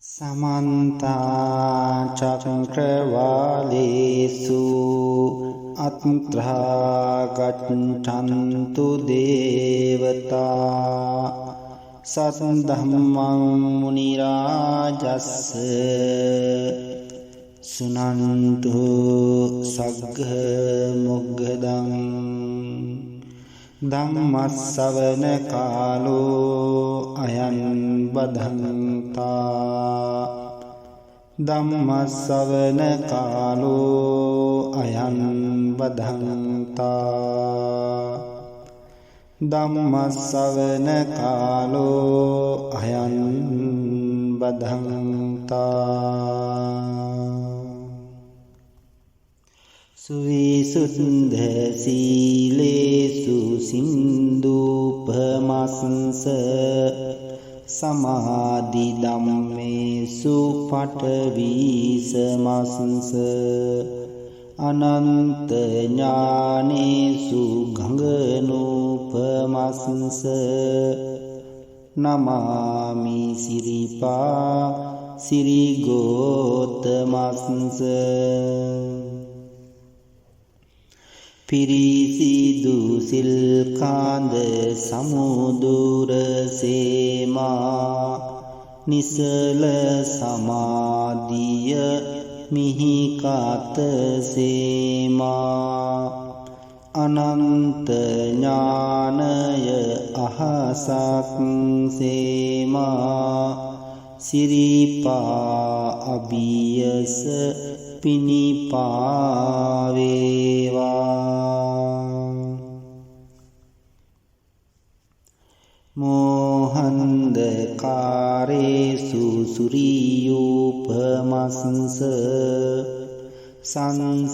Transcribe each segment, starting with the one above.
समन्ता चक्रवालेषु अत्रा गच्छन्तु देवता सद्धम्मं मुनिराजस्य सुनन्तु सग्गमुग्धं धम्मश्रवण कालो अयं बधन्ता धम्मश्रवण कालो अयं बधन्ता धम्मश्रवण कालो अयं बधन्ता सुविशुद्ध शीलेषु सिन्धूपमंस समाधिदम्मेषु पटवीसमंस अनन्तज्ञानेषु गङ्गनूपमंस नमामि सिरिपा सिरिगोतमंस පිරිසිදු සිල්කාන්ද සමුදුර සේමා නිසල සමාධිය මිහිකත සේමා අනන්ත ඥානය අහසක් සේමා සිරිපා අභියස පිනිපාවේවා मोहन्धकारेषु सूर्योपमंस संसारसोतेषु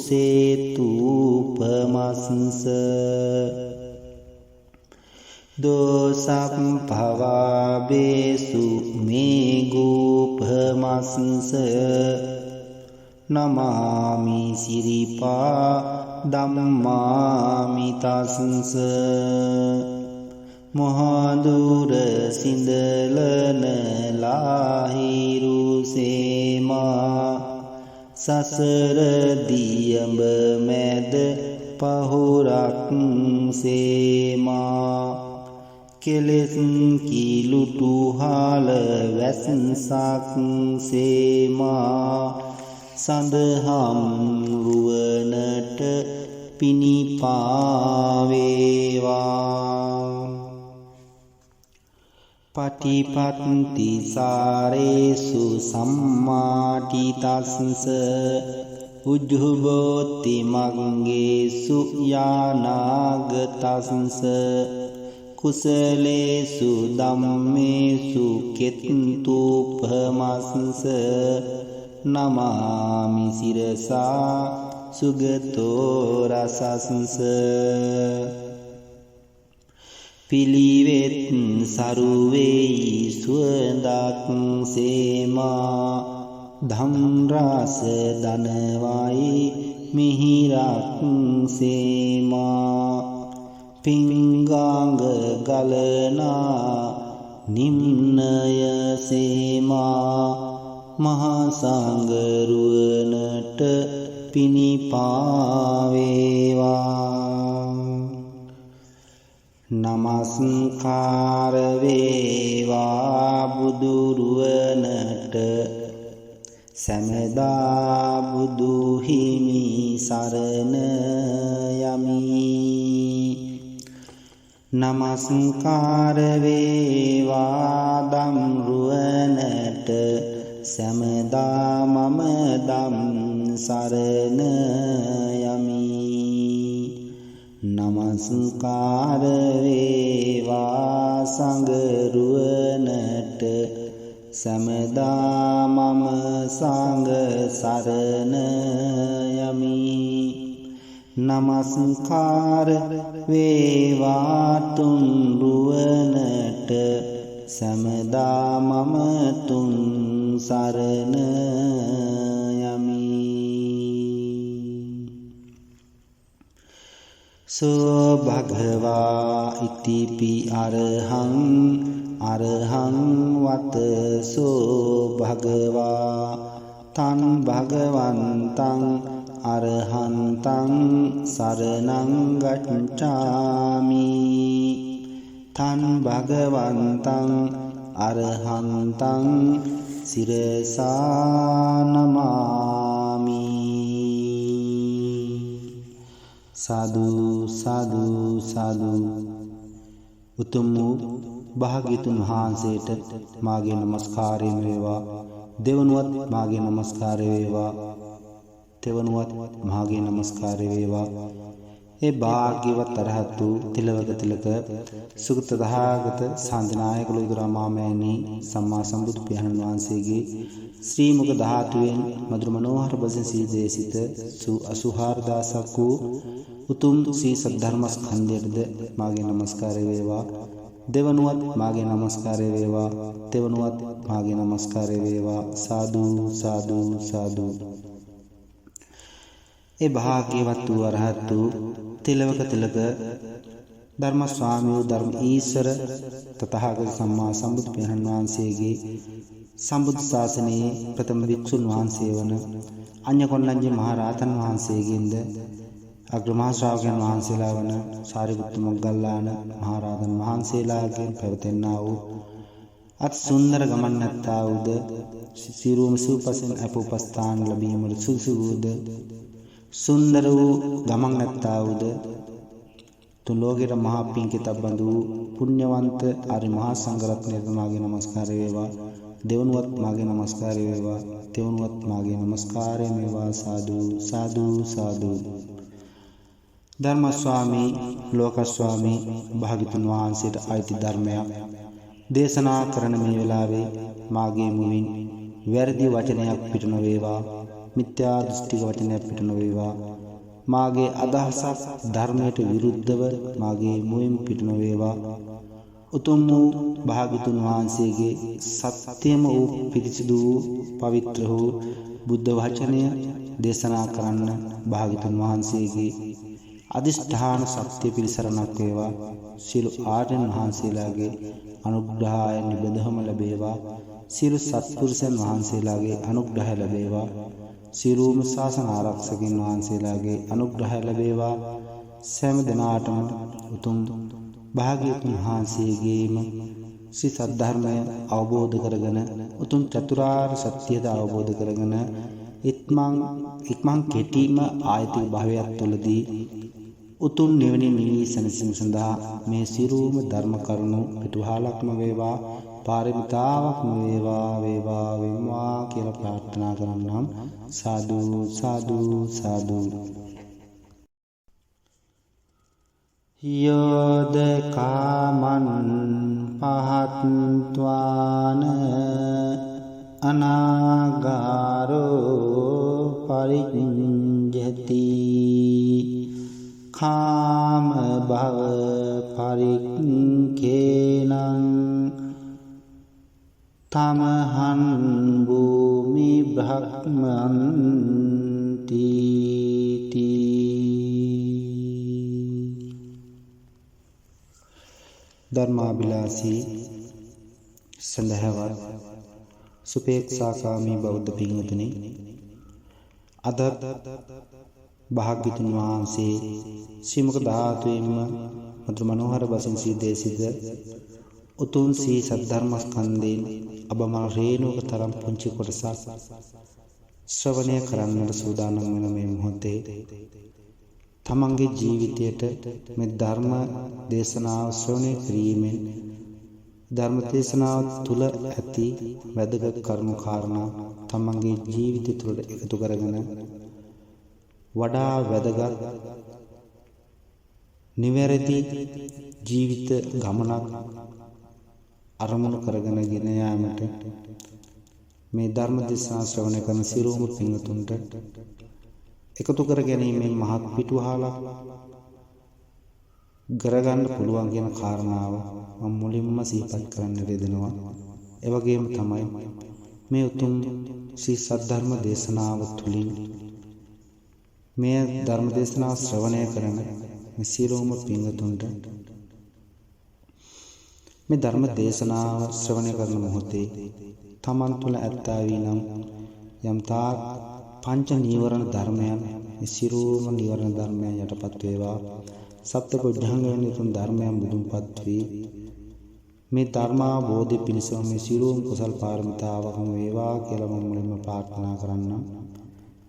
सेतूपमंस दोषम्भवावेषु मेघोपमंस नमामि सिरिपा ධම්මාමි තස්ස මහදුර සිඳලන ලාහිරු සේමා සසර දියඹ මැද පහුරක් සේමා කෙලෙස් කිලුටු හාල වැස්සක් සේමා සඳහම් රුවනට පිනිපාවේවා පටිපත්ති සාරේසු සම්මාටිතස්ස උජ්ජුබෝති මග්ගේසු යානාගතස්ස කුසලේසු ධම්මේසු කෙත්තුපමස්ස නමාමි සිරසා සුගතෝ රසස්ස පිළිවෙත් සරුවේයි සුවඳක් සේමා ධම් රස දනවයි මිහිරක් සේමා පිංගාංග ගලනා නිම්නය සේමා මහා සංඝරුවනට පිනිපාවේවා නමස්කාර වේවා බුදුරුවනට සමදා බුදු හිමි සරණ යමි නමස්කාර වේවා ධම්රුවනට සමදා මම ධම් සරණ යමි නමස්කාර වේවා සංඝරුවනට සමදා මම සංඝ සරණ යමි නමස්කාර වේවා තුන්රුවනට සමදා මම තුන් සරණ යමි සෝ භගවා ඉතිපි අරහං අරහං වත සෝ භගවා තං භගවන්තං අරහන්තං සරණං ගච්ඡාමි තං භගවන්තං අරහන්තං සිරසා නමාමි. සාදු සාදු සාදු. උතුම් වූ භාග්‍යතුන් වහන්සේට මාගේ නමස්කාරය වේවා. දෙවනුවත් මාගේ නමස්කාරය වේවා. තෙවනුවත් මාගේ නමස්කාරය වේවා. ඒ භාග්‍යවත් අරහත් වූ තිලවක තිලක සුගත දහාගත සාන්තිනායක ලෝතුරාමාමෑණි සම්මා සම්බුදු පියාණන් වහන්සේගේ ශ්‍රී මුඛ ධාතුවෙන් මధుර මනෝහර බසින් සීදේසිත සු 84000ක් වූ උතුම් ශ්‍රී සද්ධර්ම ස්කන්ධයටද මාගේ නමස්කාරය වේවා. දෙවනුවත් මාගේ නමස්කාරය වේවා. තෙවනුවත් මාගේ නමස්කාරය වේවා. සාදු සාදු සාදු. ඒ භාග්‍යවත් වූ අරහත් වූ තිලවක තිලක ධර්ම ස්වාමී වූ ධර්ම ඊශ්වර තථාගත සම්මා සම්බුදු පියාණන් වහන්සේගේ සම්බුද්ධ ශාසනයේ ප්‍රථම භික්ෂුන් වහන්සේ වන අඤ්ඤකොණ්ණඤ්ඤ මහ රහතන් වහන්සේගෙන්ද අග්‍රමහා ශ්‍රාවකයන් වහන්සේලා වන සාරිපුත්ත මොග්ගල්ලාන මහ රහතන් වහන්සේලාගෙන් පැවතෙන්නා වූ අත් සුන්දර ගමන් නැත්තා වූද සිරුම සූපසෙන් අපෝපස්ථාන ලැබීමට සුසු වූද සුන්දර වූ ගමන් නැත්තා වූද තුන් ලෝකෙට මහා පිංකිතබ්බඳු වූ පුණ්‍යවන්ත ආරි මහා සංඝරත්නයට මාගේ නමස්කාරය වේවා. දෙවනුවත් මාගේ නමස්කාරය වේවා. තෙවනුවත් මාගේ නමස්කාරය වේවා. සාදු සාදු සාදු. ධර්ම ස්වාමී ලෝක ස්වාමී භාග්‍යතුන් වහන්සේට අයිති ධර්මයක් දේශනා කරන මේ වෙලාවේ මාගේ මුවින් වැරදි වචනයක් පිට නොවේවා. මිත්‍යා දෘෂ්ටික වචනයක් පිට නොවේවා. මාගේ අදහසක් ධර්මයට විරුද්ධව මාගේ මුවින් පිට නොවේවා. උතුම් වූ භාග්‍යතුන් වහන්සේගේ සත්‍යම වූ පිරිසිදු වූ පවිත්‍ර වූ බුද්ධ වචනය දේශනා කරන්න භාග්‍යතුන් වහන්සේගේ අදිෂ්ඨාන සත්‍ය පිළිසරණක් වේවා. සියලු ආර්යයන් වහන්සේලාගේ අනුග්‍රහය නිබඳවම ලැබේවා. සියලු සත්පුරුෂයන් වහන්සේලාගේ අනුග්‍රහය ලැබේවා. සියලුම ශාසන ආරක්ෂකයන් වහන්සේලාගේ අනුග්‍රහය ලැබේවා. සෑම දිනාටම උතුම් භාග්‍යවතුන් වහන්සේගේම ශ්‍රී සද්ධර්මය අවබෝධ කරගෙන උතුම් චතුරාර්ය සත්‍යය අවබෝධ කරගෙන ඉක්මන් කෙටිම ආයතික භවයක් තුළදී උතුම් නිවනින් නිවී සැනසීම සඳහා මේ සියලුම ධර්ම කරුණු පිටුවහලක්ම වේවා. පාරමිතාවක්ම වේවා වේවා වෙම්වා කියලා ප්‍රාර්ථනා කරන්නම්. සාදු සාදු සාදු. යෝද කාමං පහත්වාන අනාගාරෝ පරිඤ්ජති කාම භව පරික්ඛේනං තමහං භූමි බ්‍රහ්මන්ති ධර්මාභිලාෂී සඳහවත් සුපේක්ෂාකාමී බෞද්ධ පින්වතුනි, අද භාග්‍යතුන් වහන්සේ ශ්‍රීමුක ධාතුවෙන්ම මధుර මනෝහර බසින් සීදේසිත උතුම් සී සද්ධර්ම ස්කන්ධයෙන් අබමල් රේණුවක තරම් පුංචි කොටසක් ශ්‍රවණය කරන්නට සූදානම් වෙන මේ මොහොතේ තමන්ගේ ජීවිතයට මේ ධර්ම දේශනාව ශ්‍රවණය කිරීමෙන් ධර්ම දේශනාව තුළ ඇති වැදගත් කරුණු කාරණා තමන්ගේ ජීවිතය තුළ එකතු කරගෙන වඩා වැදගත් නිවැරදි ජීවිත ගමනක් අරමුණු කරගෙන ගෙන යාමට මේ ධර්ම දේශනා ශ්‍රවණය කරන සියලුම පින්වතුන්ට එකතු කර ගැනීමෙන් මහත් පිටුවහලක් ගරගන්න පුළුවන් කියන කාරණාව මම මුලින්ම සිහිපත් කරන්න යෙදෙනවා. ඒ වගේම තමයි මේ උතුම් ශ්‍රී සද්ධර්ම දේශනාව තුළින් මේ ධර්ම දේශනාව ශ්‍රවණය කරන මේ සියලුම පින්වතුන්ට මේ ධර්ම දේශනාව ශ්‍රවණය කරන මොහොතේ තමන් තුළ ඇත්තා වී නම් යම් තාක් පංච නීවරණ ධර්මයන් මේ සියලුම නීවරණ ධර්මයන් යටපත් වේවා. සප්තබොධ්‍යංගයන් යතුන් ධර්මයන් බුදුන්පත් වී මේ ධර්මාවබෝධය පිණිසම මේ සියලුම කුසල් පාරමිතාවකම වේවා කියලා මම මුලින්ම ප්‍රාර්ථනා කරන්නම්.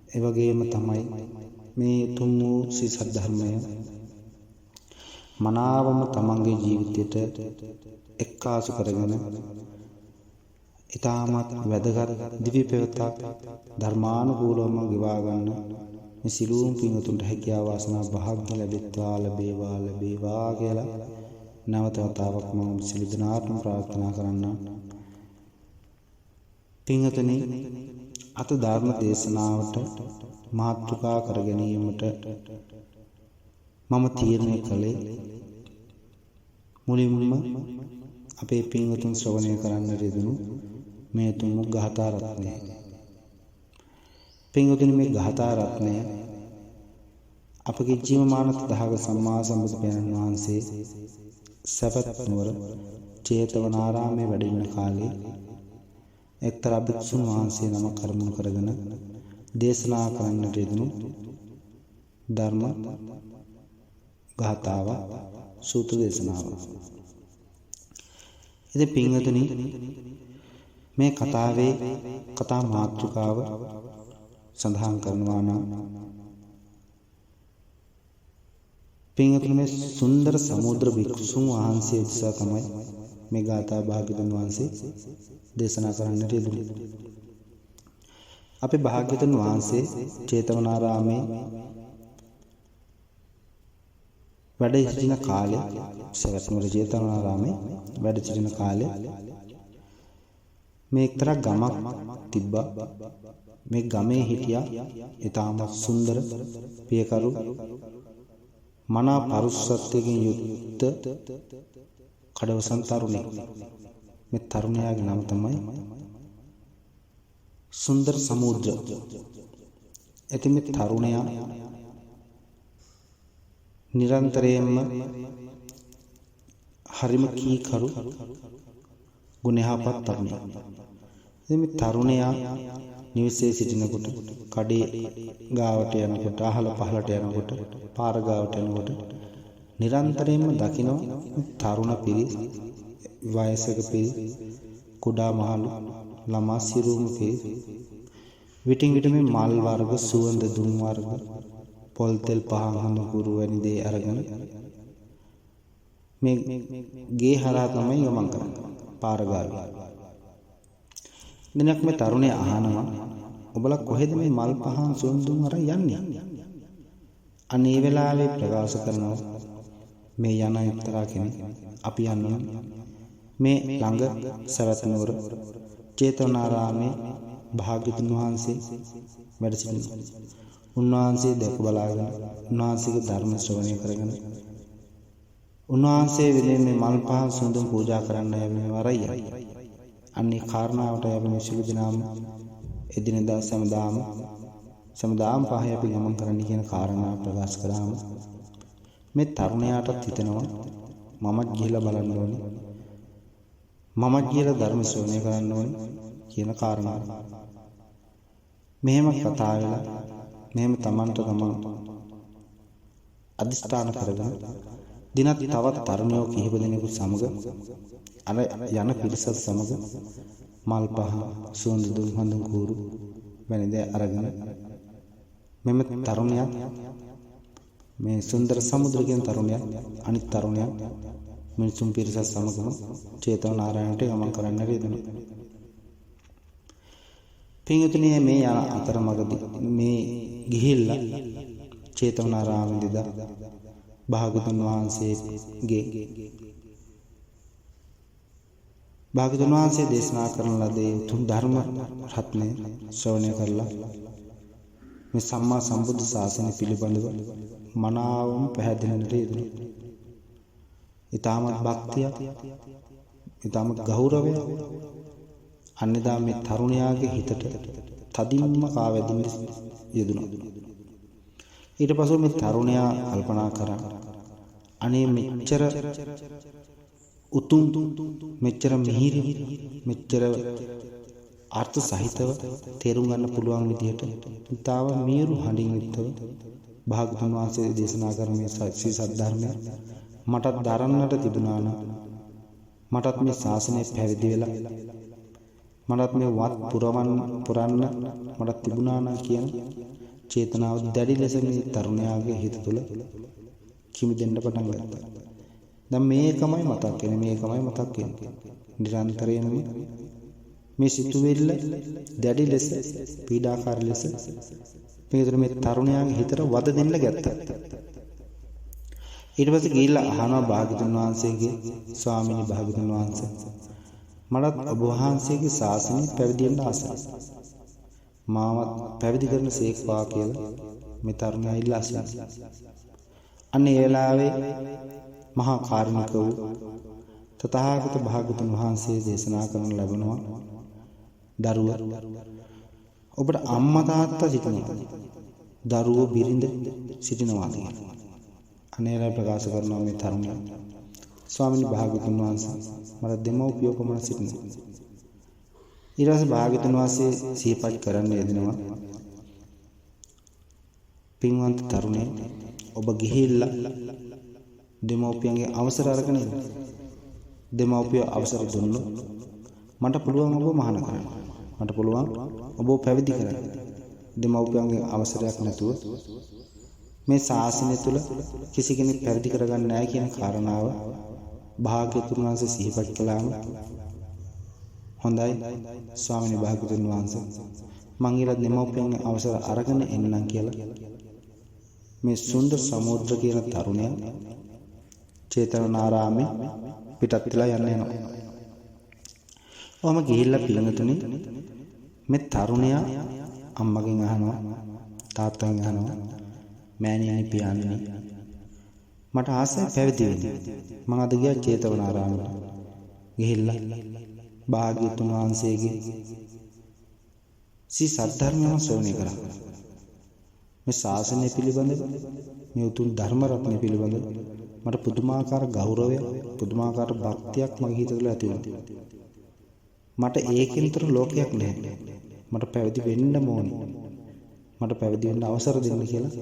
ඒ වගේම තමයි මේ තුන් වූ ශ්‍රී සද්ධර්මය මනාවම තමන්ගේ ජීවිතයට එක්කාසු කරගෙන ඊටමත් වැදගත් දිව්‍ය පෙවතක් ධර්මානුකූලවම ගෙවා ගන්න මේ සිළුම් පින්වතුන්ට හැකියාව වාසනාව භාග්‍ය ලැබේවා කියලා නැවත වතාවක් මම සිළු දිනාටම ප්‍රාර්ථනා කරන්නම්. පින්වතුනි, අත ධර්ම දේශනාවට මාතෘකා කර ගැනීමට මම තීරණය කළේ මුලින්ම අපේ පින්වතුන් ශ්‍රවණය කරන්න යෙදුණු මේ තුන් ගාථා රත්නය. පින්වතුනි, මේ ගාථා රත්නය අපගේ ජීවමාන තථාගත සම්මා සම්බුදු පියාණන් වහන්සේ සවැත් නුවර චේතවනාරාමයේ වැඩ ඉන්න කාලේ එක්තරා භික්ෂුන් වහන්සේ නමක් කර්මණු කරගෙන දේශනා කරන්නට යෙදුණු ධර්ම ගාථාව සූත්‍ර දේශනාව. ඉතින් පින්වතුනි, මේ කතාවේ කතා මාතෘකාව සඳහන් කරනවා නම් පින්වතුනි, මේ සුන්දර සමුද්‍ර භික්ෂුන් වහන්සේ උදෙසා තමයි මේ ගාථා භාග්‍යවතුන් වහන්සේ දේශනා කරන්නට යෙදුනේ. අපේ භාග්‍යවතුන් වහන්සේ චේතවනාරාමේ වැඩ සිටින කාලේ, සවැත් නුවර චේතවනාරාමේ වැඩ සිටින කාලේ මේ එක්තරා ගමක් තිබ්බා. මේ ගමේ හිටියා ඊටාම සුන්දර පියකරු මනා පරුෂත්වයෙන් යුක්ත කඩවසන් තරුණෙක්. මේ තරුණයාගේ නම තමයි සුන්දර සමුද්‍ර. එතින් මේ තරුණයා නිරන්තරයෙන්ම හරිම කීකරු ගුණයහපත් තරුණයෙක්. ඉතින් මේ තරුණයා නිවසේ සිටිනකොට, කඩේ ගාවට යනකොට, අහල පහලට යනකොට, පාර ගාවට යනකොට නිරන්තරයෙන්ම දකිනවා තරුණ පිරිස්, වයසක පිරිස්, කුඩා මහලු ළමා සිරුම් පිරිස් විටින් විට මේ මල් වර්ග, සුවඳ දුම් වර්ග, පොල් තෙල් පහන් හඳ කුරු වැනි දේ අරගෙන මේ ගේ හරහා තමයි ගමන් කරන්නේ, පාර ගාවේ. දිනක් මේ තරුණයා අහනවා, ඔබලා කොහෙද මේ මල් පහන් සුවඳ දුම් අරන් යන්නේ? අනේ වෙලාවේ ප්‍රකාශ කරනවා, මේ යන එක්තරා කෙනෙක් අපි යනවා මේ ළඟ සවැත් නුවර චේතවනාරාමේ භාග්‍යවතුන් වහන්සේ වැඩ සිටිනවා. උන්වහන්සේ දැක බලාගෙන උන්වහන්සේගේ ධර්ම ශ්‍රවණය කරගෙන උන්වහන්සේ වෙනුවෙන් මේ මල් පහන් සුවඳ පූජා කරන්න යන්නේ වරයි. අන්නේ කාරණාවට යැපෙන සිළු දිනාම එදිනෙදා සමදාම් පහේ අපි ගමන් කරන්න කියන කාරණාව ප්‍රකාශ කරාම මේ තරුණයාටත් හිතෙනවා මමත් ගිහිලා බලන්න ඕනේ, මමත් ගිහිලා ධර්ම ශ්‍රවණය කරන්න ඕනේ කියන කාරණාව. මෙහෙම කතා වෙලා මෙහෙම තමන්ට තමන් අදිස්ථාන කරගෙන දිනත් තවත් තරුණයෝ කිහිප දෙනෙකු සමග අර යන පිරිසත් සමග මල් පහ, සුවඳ දුම් හඳුන් කූරු වැනි දේ අරගෙන මෙම තරුණයා, මේ සුන්දර සමුද්‍ර කියන තරුණයා අනිත් තරුණයා මිනිසුන් පිරිසත් සමගම චේතවනාරාමයට ගමන් කරන්න යෙදුණා. පින්වතුනි, මේ යන අතරමඟදී මේ ගිහිල්ලා චේතවනාරාමෙන්දා භාග්‍යවතුන් වහන්සේ දේශනා කරන ලද උතුම් ධර්ම රත්නය ශ්‍රවණය කරලා මේ සම්මා සම්බුද්ධ ශාසනය පිළිබඳව මනාවම පැහැදිලිව යෙදුණා. ඊටමත් භක්තිය, ඊටමත් ගෞරවය අන්නදා මේ තරුණයාගේ හිතට තදින්ම කාවැදින්න යෙදුණා. ඊට පස්ව මේ තරුණයා කල්පනා කරා, අනේ මෙච්චර උතුම් මෙච්චර මිහිරි මෙච්චර අර්ථ සහිතව තේරුම් ගන්න පුළුවන් විදිහට ඊතාව මියුරු හඬින් යුක්තව භාගතුන් වහන්සේ දේශනා කරන මේ සත්‍ය සද්ධර්මය මටත් දරන්නට තිබුණා නම් මටත් මේ ශාසනය පැවිදි වෙලා මටත් මේ වත් පුරන්න මටත් තිබුණා නම් කියන චේතනාව දැඩි ලෙස මේ තරුණයාගේ හිත තුළ කිමිදෙන්න පටන් ගත්තා. දැන් මේකමයි මතක් වෙන්නේ. නිරන්තරයෙන්ම මේ සිතුවිල්ල දැඩි ලෙස පීඩාකාරී ලෙස මේ තරුණයාගේ හිතට වද දෙන්න ගත්තා. ඊට පස්සේ ගිහිල්ලා අහනවා භාග්‍යතුන් වහන්සේගේ ස්වාමීනි භාග්‍යතුන් වහන්සේ මටත් ඔබ වහන්සේගේ ශාසනය පැවිදි වෙන්න ආසයි. මාවත් පැවිදි කරන සේක්වා කියලා මේ තරුණයා ඉල්ලා සිටියා. අන්න ඒ වෙලාවේ මහා කාරුණික වූ තථාගත භාග්‍යතුන් වහන්සේ දේශනා කරන ලැබෙනවා දරුවා ඔබට අම්මා තාත්තා සිටිනවා. දරුවෝ බිරිඳ සිටිනවා කියලා. අනේලා ප්‍රකාශ කරනවා මේ තරුණයා. ස්වාමීන් භාග්‍යතුන් වහන්සේ මට දෙමව්පියෝ කොමන සිටිනවා. ඊට පස්සේ භාග්‍යතුන් වහන්සේ සිහිපත් කරන්න යෙදෙනවා. පින්වන්ත තරුණේ ඔබ ගිහිල්ලා දෙමව්පියන්ගේ අවසර අරගෙන ඉන්න. දෙමව්පියෝ අවසර දුන්නොත් මට පුළුවන් ඔබ මහාන කරන්න. මට පුළුවන් ඔබ පැවිදි කරන්න. දෙමව්පියන්ගේ අවසරයක් නැතුව මේ ශාසනය තුල කිසි කෙනෙක් පැවිදි කරගන්න නැහැ කියන කාරණාව භාග්‍යතුන් වහන්සේ සිහිපත් කළාම හොඳයි ස්වාමීනි භාග්‍යතුන් වහන්සේ මං ඊළඟ දෙමව්පියන්ගේ අවසර අරගෙන එන්නම් කියලා මේ සුන්දර සමුද්‍ර කියන තරුණයා චේතනාරාමේ පිටත් වෙලා යන්න එනවා. ඔහම ගිහිල්ලා පිළිඟතුනේ මේ තරුණයා අම්මගෙන් අහනවා තාත්තගෙන් අහනවා මෑණියනි පියාණනි මට ආසයි පැවිදි වෙන්න. මම අද ගියා චේතනාරාමයට. ගිහිල්ලා භාග්‍යතුන් වහන්සේගේ සද්ධර්මය ශ්‍රවණය කරා. මේ ශාසනය පිළිබඳව මේ උතුම් ධර්ම රත්නය පිළිබඳව මට පුදුමාකාර ගෞරවයක් පුදුමාකාර භක්තියක් මගේ හිත තුළ ඇති වුණා. මට ඒකෙන්තර ලෝකයක් නැහැ. මට පැවිදි වෙන්න ඕනේ. මට පැවිදි වෙන්න අවසර දෙන්න කියලා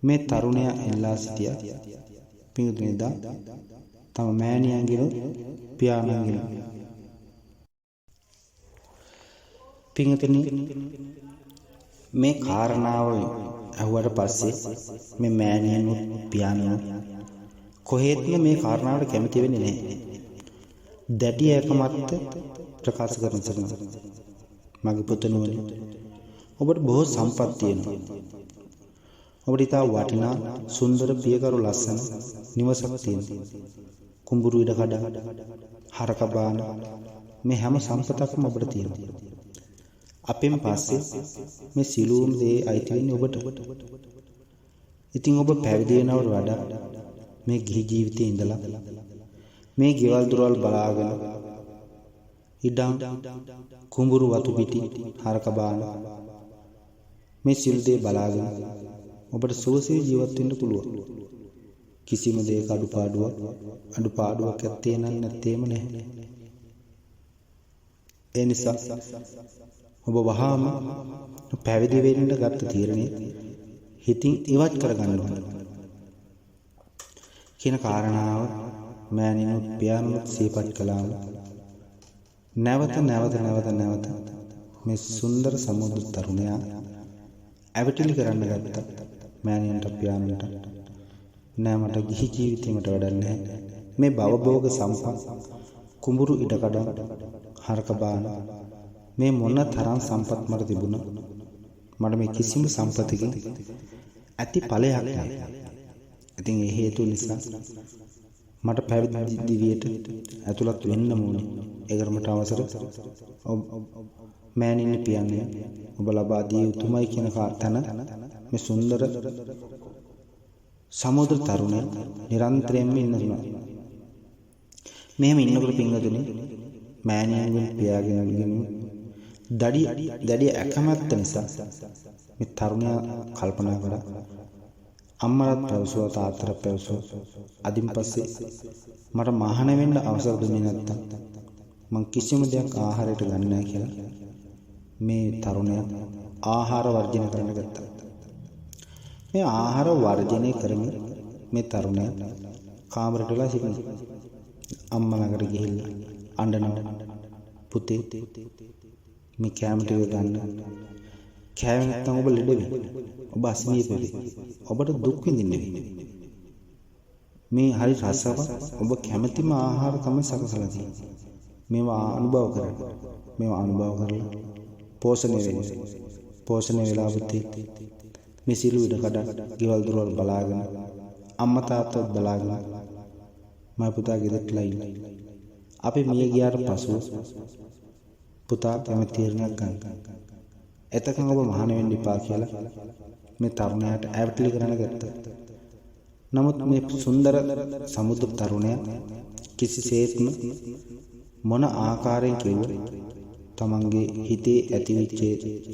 මේ තරුණයා එල්ලා සිටියා. පින්තුනේදා තම මෑණියන්ගෙන පියාණන්ගෙන පින්තුනි මේ කාරණාව අහුවට පස්සේ මේ මෑණියනුත් පියාණනුත් කොහෙත්ම මේ කාරණාවට කැමති වෙන්නේ නැහැ. දැඩි ඒකමත්ත ප්‍රකාශ කරන සරණ මගේ පුතණුවනි ඔබට බොහෝ සම්පත් තියෙනවා. ඔබට ඉතා වටිනා සුන්දර පියකරු ලස්සන නිවසක් තියෙනවා. කුඹුරු ඉඩ කඩ හරක බාන මේ හැම සම්පතක්ම ඔබට තියෙනවා. අපෙන් පස්සේ මේ සිළුම් දේ අයිති වෙන්නේ ඔබට. ඉතින් ඔබ පැවිදි වෙනවට වඩා මේ ගිහි ජීවිතේ ඉඳලා මේ ගෙවල් දොරවල් බලාගෙන ඉඩම් කුඹුරු වතු පිටි හරක බාන මේ සිල් දේ බලාගෙන ඔබට සුවසේ ජීවත් වෙන්න පුළුවන්. කිසිම දෙයක අඩුපාඩුවක් ඇත්තේ නැත්තේම නැහැ. ඒ නිසා ඔබ වහාම පැවිදි වෙන්න ගත්ත තීරණය හිතින් ඉවත් කරගන්න ඕන කියන කාරණාව මෑණියනුත් පියාණනුත් සිහිපත් කළාම නැවත මේ සුන්දර සමුද්‍ර තරුණයා ඇවිටිලි කරන්න ගත්තා. මෑණියන්ට පියාණන්ට නෑ මට ගිහි ජීවිතේකට වැඩක් නැහැ. මේ භවභෝග සම්පත් කුඹුරු ඉඩකඩම් හරක බාන මේ මොන තරම් සම්පත් මට තිබුණා මට මේ කිසිම සම්පතකින් ඇති ඵලයක් නැහැ. ඉතින් ඒ හේතුව නිසා මට පැවිදි දිවියට ඇතුළත් වෙන්න ඕනේ. ඒකට මට අවසර මෑණියනි පියාණනි ඔබ ලබා දිය යුතුමයි කියන තැන මේ සුන්දර සමුද්‍ර තරුණය නිරන්තරයෙන්ම ඉන්නවා. මෙහෙම ඉන්නකොට පින්වතුනි මෑණියන්ගෙන් පියාගෙනගෙන දැඩි ඇකමැත්ත නිසා මේ තරුණයා කල්පනා කරා අම්මලත් පැවසුවා තාත්තට පැවසුවා. අදින් පස්සේ මට මහාන වෙන්න අවසර දුන්නේ නැත්තම් මං කිසිම දෙයක් ආහාරයට ගන්නේ නැහැ කියලා මේ තරුණයා ආහාර වර්ජනය කරන්න ගත්තා. මේ ආහාර වර්ජනය කරමින් මේ තරුණයා කාමරයට වෙලා සිටිනවා. අම්මා ළඟට ගිහිල්ලා අඬනවා. පුතේ මේ කැම ටික ගන්න. කෑම නැත්නම් ඔබ ලෙඩ වෙයි. ඔබ අසනීප වෙයි. ඔබට දුක් විඳින්න වෙයි. මේ හරි රසවත් ඔබ කැමැතිම ආහාර තමයි සකසලා තියෙන්නේ. මේවා අනුභව කරන්න. මේවා අනුභව කරලා පෝෂණය වෙන්න. පෝෂණය වෙලා පුතේ මේ සිළු ඉඩ කඩ ගෙවල් දොරවල් බලාගෙන අම්මා තාත්තත් බලාගෙන මම පුතා ගෙදරටලා ඉන්නේ. අපි මිය ගියාට පසු පුතා තම තීරණයක් ගන්න. එතකන් ඔබ මහාන වෙන්න එපා කියලා මේ තරුණයාට ඇවටිලි කරන්න ගත්තා. නමුත් මේ සුන්දර සමුද්‍ර තරුණයා කිසිසේත්ම මොන ආකාරයෙන් කිව්ව තමන්ගේ හිතේ ඇතිවෙච්ච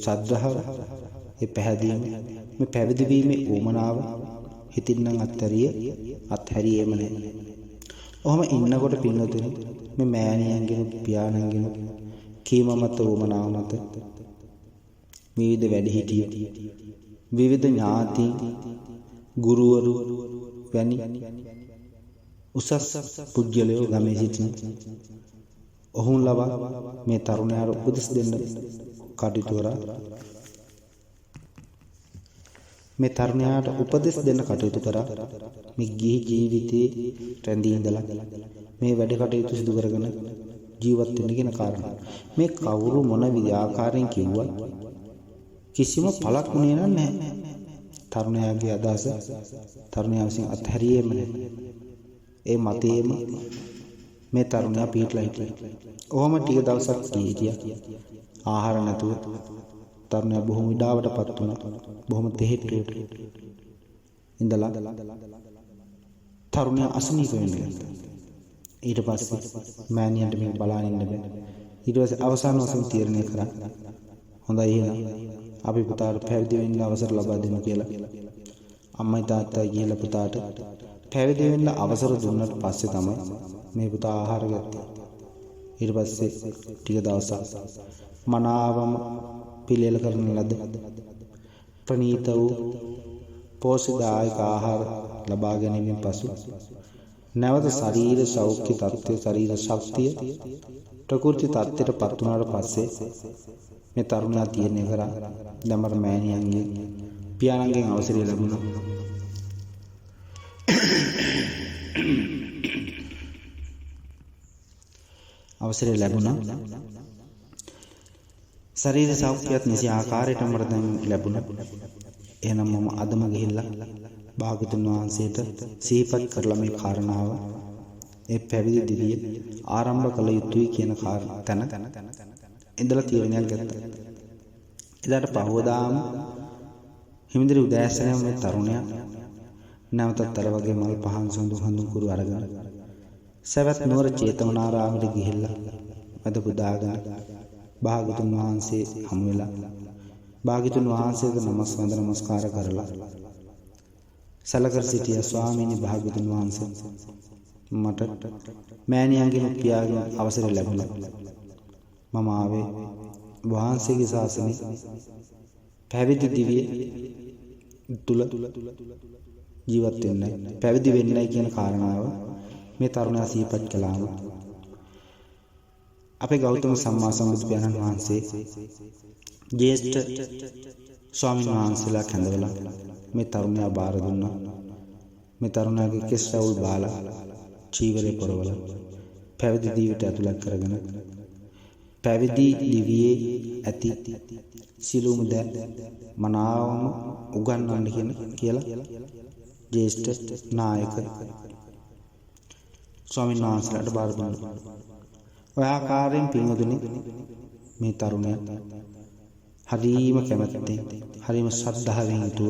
ශ්‍රද්ධාව, ඒ පැහැදීම, මේ පැවිදි වීමේ උවමනාව හිතින්නම් අත්හැරියේම නැහැ. ඔහම ඉන්නකොට පින්නතුනි මේ මෑණියන්ගෙන පියාණන්ගෙන කීම මත උවමනාව මත විවිධ වැඩිහිටියෝ, විවිධ ඥාති, ගුරුවරු වැනි උසස් පුජ්‍යලයෝ ගමේ සිටින ඔහුන් ලබා මේ තරුණයාට උපදෙස් දෙන්න කටයුතු කරා. මේ තරුණයාට උපදෙස් දෙන්න කටයුතු කරා. මේ ගිහි ජීවිතේ රැඳී ඉඳලා මේ වැඩ කටයුතු සිදු කරගෙන ජීවත් වෙන්න කියන කාරණා. මේ කවුරු මොන ආකාරයෙන් කිව්වත් කිසිම පළක් වුණේ නැහැ. තරුණයාගේ අදහස තරුණයා විසින් අත්හැරියේම නැහැ. ඒ මතේම මේ තරුණයා පිටලා හිටියා. ඔහොම ටික දවසක් හිටියා. ආහාර නැතුව තරුණයා බොහොම ඉඩාවටපත් වුණා. බොහොම තෙහෙට්ටුවට ඉඳලා තරුණයා අසනීප වෙන්න ගත්තා. ඊට පස්සේ මෑණියන්ට මේක බලාගෙන ඉන්න බෑ. ඊට පස්සේ අවසාන වශයෙන් තීරණය කරා. හොඳයි එහෙනම් අපි පුතාට පැවිදි වෙන්න අවසර ලබා දෙමු කියලා. අම්මයි තාත්තයි ගිහලා පුතාට පැවිදි වෙන්න අවසර දුන්නාට පස්සේ තමයි මේ පුතා ආහාර ගත්තේ. ඊට පස්සේ ටික දවසක් මනාවම පිළියෙල කරන ලද ප්‍රණීත වූ පෝෂ්‍යදායක ආහාර ලබා ගැනීමෙන් පසු නැවත ශරීර සෞඛ්‍ය තත්ත්වය, ශරීර ශක්තිය ප්‍රකෘති තත්ත්වයට පත් වුණාට පස්සේ මේ තරුණයා තීරණය කරා දමර මෑණියන්ගේ පියාණන්ගෙන් අවසරය ලැබුණා. අවසරය ලැබුණා. ශරීර සෞඛ්‍යයත් නිසි ආකාරයට මට දැන් ලැබුණා. එහෙනම් මම අදම ගිහිල්ලා භාගතුන් වහන්සේට සිහිපත් කරලා මේ කාරණාව ඒ පැවිදි දිවිය ආරම්භ කළ යුතුයි කියන තැන ඉඳලා තීරණයක් ගත්තා. එදාට පහවදාම හිමිදිරි උදෑසනම මේ තරුණයා නැවතත් අර වගේ මල් පහන් සඳු හඳුන් කුරු අරගෙන සවැත් නුවර චේතවනාරාමයට ගිහිල්ලා මද පුදාගෙන භාගතුන් වහන්සේ හමු වෙලා භාගතුන් වහන්සේට නමස්කාර කරලා සලකර සිටිය ස්වාමීනි භාගතුන් වහන්සේ මට මෑණියන්ගෙන් පියාගෙන අවසර ලැබුණා. මම ආවේ වහන්සේගේ ශාසනය පැවිදි දිවිය තුල ජීවත් වෙන්නයි, පැවිදි වෙන්නයි කියන කාරණාව මේ තරුණයා සිහිපත් කළාම අපේ ගෞතම සම්මා සම්බුදු පියාණන් වහන්සේ ජේෂ්ඨ ස්වාමීන් වහන්සේලා කැඳවලා මේ තරුණයා බාර දුන්නා. මේ තරුණයාගේ කෙස් රැවුල් බාලා චීවරේ පොරවලා පැවිදි දිවියට ඇතුළත් කරගෙන පැවිදි දිවියේ ඇති සිළුම දෑ මනාවම උගන්වන්න කියලා ජේෂ්ඨ නායක ස්වාමීන් වහන්සේලාට බාර දුන්නා. ඔය ආකාරයෙන් පින්වතුනි මේ තරුණයා හරිම කැමැත්තෙන්, හරිම ශ්‍රද්ධාවෙන් යුතුව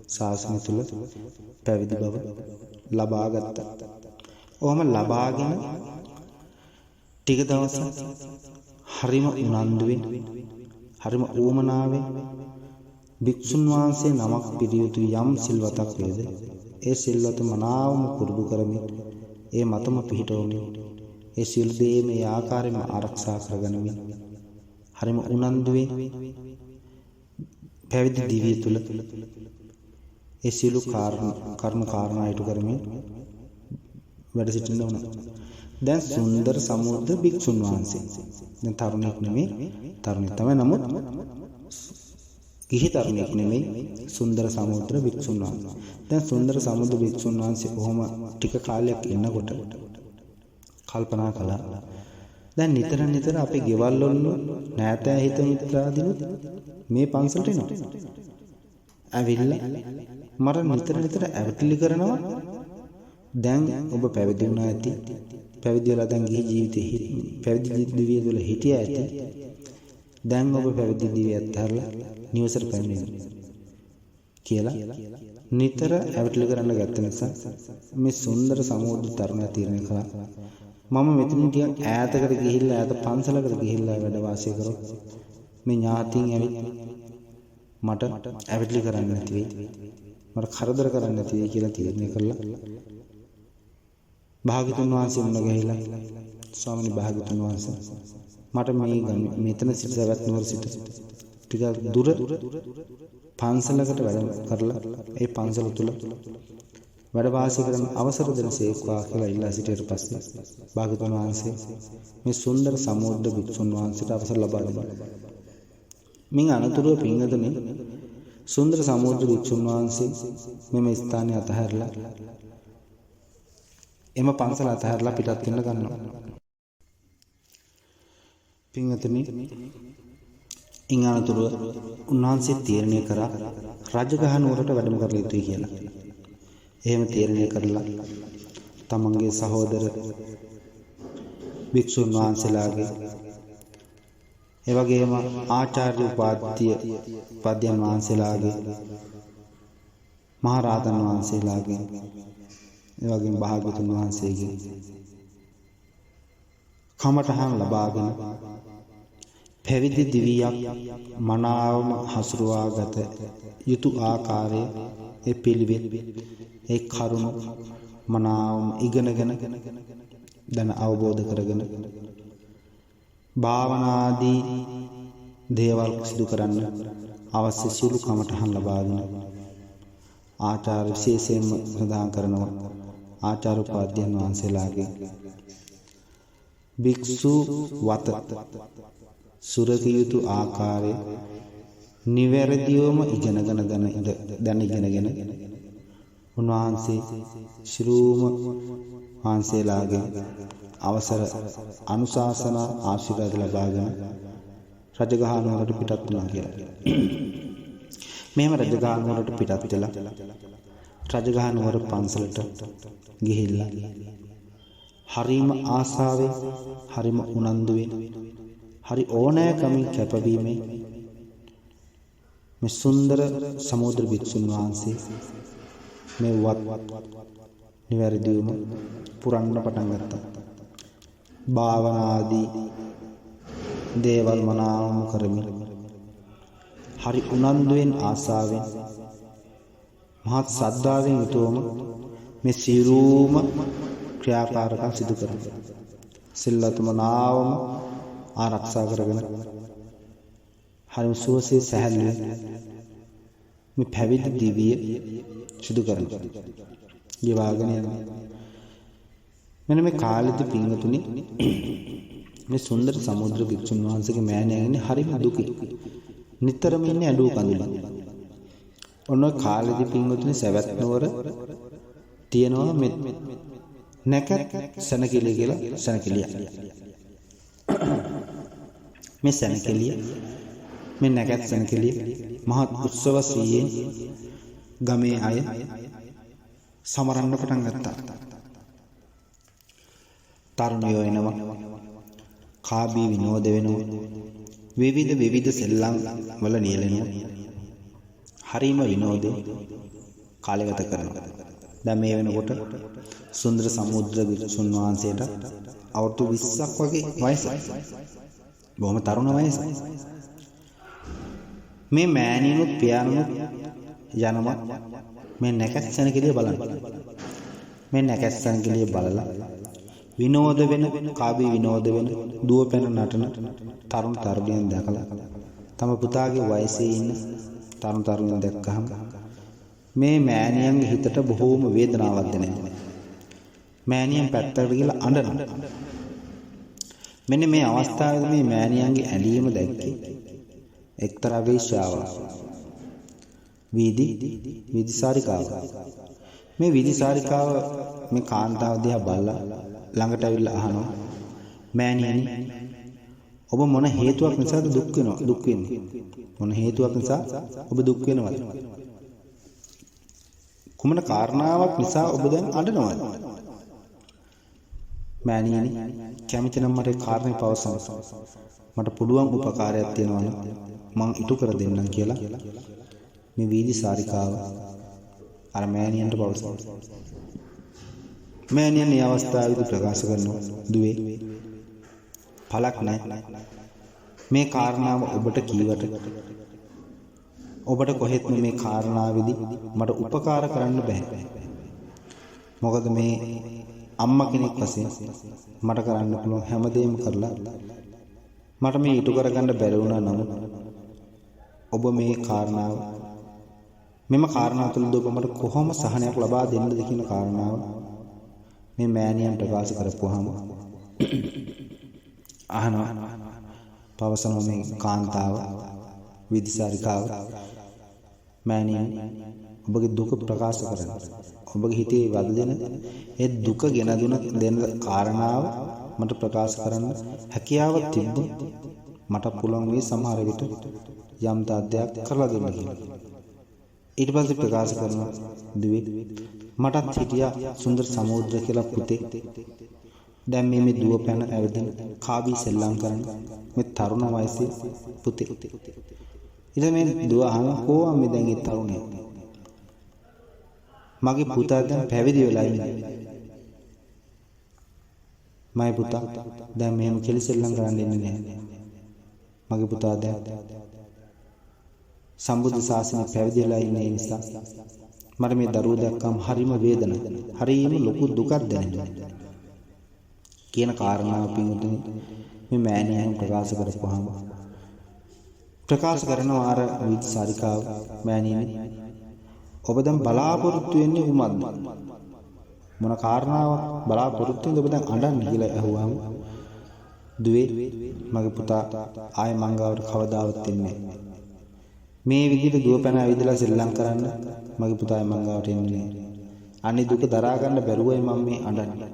ශාසනය තුල පැවිදි බව ලබා ගත්තා. ඔහම ලබාගෙන ටික දවසක් හරිම උනන්දුවෙන්, හරිම ඌමනාවෙන් භික්ෂුන් වහන්සේ නමක් පිළිය යුතු යම් සිල්වතක් වේද ඒ සිල්වත මනාවම පුරුදු කරමින් ඒ මතම පිහිටවමින් ඒ සියලු දේ මේ ආකාරයෙන්ම ආරක්ෂා කරගනිමින් හරිම උනන්දුවෙන් පැවිදි දිවිය තුල ඒ සියලු කරුණු කාරණා ඉටු කරමින් වැඩ සිටින්න ඕන. දැන් සුන්දර සමුද්‍ර භික්ෂුන් වහන්සේ දැන් තරුණෙක් නෙමෙයි, තරුණෙක් තමයි, නමුත් කිහි තරුණෙක් නෙමෙයි, සුන්දර සමුද්‍ර භික්ෂුන් වහන්සේ. දැන් සුන්දර සමුද්‍ර භික්ෂුන් වහන්සේ කොහොම ටික කාලයක් ඉන්නකොට කල්පනා කළා, දැන් නිතර අපේ ගෙවල් වල නෑතෑ හිත මිත්‍රාදීනුත් මේ පන්සලට එනවා. ඇවිල්ලා මර නිතර ඇවිත්ලි කරනවා. දැන් ඔබ පැවිදි වුණා ඇති. පැවිදි වෙලා දැන් ගිහි ජීවිතේ පැවිදි දිවිය තුළ හිටියා ඇති. දැන් ඔබ පැවිදි දිවිය අත්හැරලා නිවසට පැමිණෙනවා කියලා නිතර ඇවිත්ලි කරන්න ගත්ත නිසා මේ සුන්දර සමුද්‍ර තරුණයා තීරණය කළා, මම මෙතනින් ටිකක් ඈතකට ගිහිල්ලා ඈත පන්සලකට ගිහිල්ලා වැඩ වාසය කරොත් මේ ඥාතීන් ඇවිත් මට ඇවිත්ලි කරන්න නැති වෙයි, මට කරදර කරන්න නැති වෙයි කියලා තීරණය කළා. භාග්‍යතුන් වහන්සේ මුණ ගැහිලා, ස්වාමීනි භාග්‍යතුන් වහන්සේ මට මේ මෙතන සිට සවැත් නුවර සිට ටිකක් දුර පන්සලකට වැඩ කරලා ඒ පන්සල තුල වැඩ වාසය කරන අවසර දෙනසේක්වා කියලා ඉල්ලා සිටියට පස්සේ භාග්‍යතුන් වහන්සේ මේ සුන්දර සමුද්‍ර භික්ෂුන් වහන්සේට අවසර ලබා දෙනවා. මින් අනතුරුව පින්වතුනි සුන්දර සමුද්‍ර භික්ෂුන් වහන්සේ මෙම ස්ථානය අතහැරලා එම පන්සල අතහැරලා පිටත් වෙන්න ගන්නවා. පින්වතුනි ඉන් අනතුරුව උන්වහන්සේ තීරණය කරා රජගහ නුවරට වැඩම කරලා යුතුයි කියලා. එහෙම තීරණය කරලා තමන්ගේ සහෝදර භික්ෂුන් වහන්සේලාගේ ඒ වගේම ආචාර්ය උපාධ්‍යයන් වහන්සේලාගේ මහරහතන් වහන්සේලාගේ ඒ වගේම භාග්‍යවතුන් වහන්සේගේ කමඨහන් ලබාගෙන පැවිදි දිවියක් මනාවම හසුරුවාගත යුතු ආකාරයේ ඒ පිළිවෙත් ඒ කරුණ මනාවම ඉගෙනගෙන දැන අවබෝධ කරගෙන භාවනාදී දේවල් සිදු කරන්න අවශ්‍ය සියලු කමඨහන් ලබාගෙන ආචාර්ය විශේෂයෙන්ම සඳහන් කරනවා ආචාර්ය උපාධ්‍යයන් වහන්සේලාගේ භික්ෂු වත සුරකිය යුතු ආකාරය නිවැරදිවම ඉගෙනගෙන උන්වහන්සේ ශ්‍රූම වහන්සේලාගේ අවසර අනුශාසනා ආශිර්වාද ලබාගෙන රජගහ නුවරට පිටත් වුණා කියලා. මෙහෙම රජගහ නුවරට පිටත් වෙලා රජගහ නුවර පන්සලට ගිහිල්ලා හරිම ආසාවෙන්, හරිම උනන්දුවෙන්, හරි ඕනෑකමින් කැපවීමෙන් මේ සුන්දර සමුද්‍ර භික්ෂුන් වහන්සේ මේ වත් නිවැරදිවම පුරන්න පටන් ගත්තා. භාවනාදී දේවල් මනාවම කරමින් හරි උනන්දුවෙන්, ආසාවෙන්, මහත් ශ්‍රද්ධාවෙන් යුතුවම මේ සියලුම ක්‍රියාකාරකම් සිදු කරනවා. සිල්වත් මනාවම ආරක්ෂා කරගෙන හරිම සුවසේ සැහැල්ලුවෙන් මේ පැවිදි දිවිය සිදු කරනවා. ඊවාගෙන යනවා. මෙන්න මේ කාලෙදී පින්වතුනි මේ සුන්දර සමුද්‍ර භික්ෂුන් වහන්සේගේ මෑණියන් හරිම දුකේ. නිතරම ඉන්නේ ඇඬු කඳුලින්. ඔන්න කාලෙදී පින්වතුනි සවැත් නුවර තියෙනවා මේ නැකත් සනකෙලිය කියලා සනකෙලිය. මේ සනකෙලිය මේ නැකත් සනකෙලිය මහත් උත්සව ශ්‍රීයෙන් ගමේ අය සමරන්න පටන් ගත්තා. තරුණයෝ එනවා, කාබී විනෝද වෙනවා, විවිධ සෙල්ලම් වල නියැලෙනවා. හරිම විනෝදේ කාලය ගත කරනවා. දැන් මේ වෙනකොට සුන්දර සමුද්‍ර භික්ෂුන් වහන්සේට අවුරුදු 20ක් වගේ වයසයි. බොහොම තරුණ වයස. මේ මෑණියනුත් පියාණනුත් යනවා මේ නැකැස්සන කෙලිය බලන්න. මේ නැකැස්සන කෙලිය බලලා විනෝද වෙන කාබී විනෝද වෙන දුව පැන නටන තරුණ තරුණියන් දැකලා තම පුතාගේ වයසේ ඉන්න තරුණ තරුණියන් දැක්කහම මේ මෑණියන්ගේ හිතට බොහෝම වේදනාවක් දැනෙනවා. මෑණියන් පැත්තකට ගිහලා අඬනවා. මෙන්න මේ අවස්ථාවේදී මේ මෑණියන්ගේ ඇඬීම දැක්කේ එක්තරා වේශ්‍යාවක්. විදිසාරිකාව. මේ විදිසාරිකාව මේ කාන්තාව දිහා බලලා ළඟට ඇවිල්ලා අහනවා මෑණියනි ඔබ මොන හේතුවක් නිසාද දුක් වෙන්නේ? මොන හේතුවක් නිසා ඔබ දුක් වෙනවද? කුමන කාරණාවක් නිසා ඔබ දැන් අඬනවද? මෑණියනි කැමති නම් මට කාරණේ පවසන්න. මට පුළුවන් උපකාරයක් තියෙනවා නම් මං ඉටු කර දෙන්නම් කියලා මේ විදිසාරිකාව අර මෑණියන්ට පවසනවා. මෑණියන් මේ අවස්ථාවේදී ප්‍රකාශ කරනවා දුවේ පළක් නැහැ. මේ කාරණාව ඔබට කීවට ඔබට කොහෙත්ම මේ කාරණාවේදී මට උපකාර කරන්න බෑ. මොකද මේ අම්මා කෙනෙක් වශයෙන් මට කරන්න පුළුවන් හැමදේම කරලා මට මේ ඉටු කරගන්න බැරි වුණා. නමුත් ඔබ මේ කාරණාව මෙම කාරණා තුළදී ඔබ මට කොහොම සහනයක් ලබා දෙන්නද කියන කාරණාව මේ මෑණියන් ප්‍රකාශ කරපුවාම අහනවා පවසන මේ කාන්තාව විදිසාරිකාව මෑණියන් ඔබගේ දුක ප්‍රකාශ කරන්න. ඔබගේ හිතේ වද දෙන ඒ දුක ගෙන දෙන කාරණාව මට ප්‍රකාශ කරන්න හැකියාවක් තිබ්බොත් මට පුළුවන් මේ සමහර විට යම් තාද්දයක් කරලා දෙන්න කියලා. ඊට පස්සේ ප්‍රකාශ කරනවා දුවේ මටත් හිටියා සුන්දර සමුද්‍ර කියලා පුතේ. දැන් මේ දුව පැන ඇවිදින කාබී සෙල්ලම් කරන මේ තරුණ වයසේ පුතේ. ඊට මේ දුව අහන කොහොම මේ දැන් ඒ තරුණයා මගේ පුතා දැන් පැවිදි වෙලා ඉන්නේ. මගේ පුතා දැන් මෙහෙම කෙලිසෙල්ලම් කරන්න ඉන්නේ නැහැ. මගේ පුතා දැන් සම්බුද්ධ ශාසනය පැවිදි වෙලා ඉන්න නිසා මට මේ දරුවෝ දැක්කම හරිම වේදනයි. හරිම ලොකු දුකක් දැනෙනවා. කියන කාරණාව පිටුනේ මේ මෑණියන් ප්‍රකාශ කරපුවාම ප්‍රකාශ කරනවා අර විදිසාරිකාව මෑණියනි ඔබ දැන් බලාපොරොත්තු වෙන්නේ උමද්ද? මොන කාරණාවක් බලාපොරොත්තු වෙනද ඔබ දැන් අඬන්නේ කියලා අහුවාම දුවේ මගේ පුතා ආයෙ මංගාවට කවදාවත් එන්නේ නැහැ. මේ විදිහට දුව පැන ඇවිදලා සෙල්ලම් කරන්න මගේ පුතා ආයෙ මංගාවට එන්නේ නැහැ. අනේ දුක දරා ගන්න බැරුවයි මම මේ අඬන්නේ.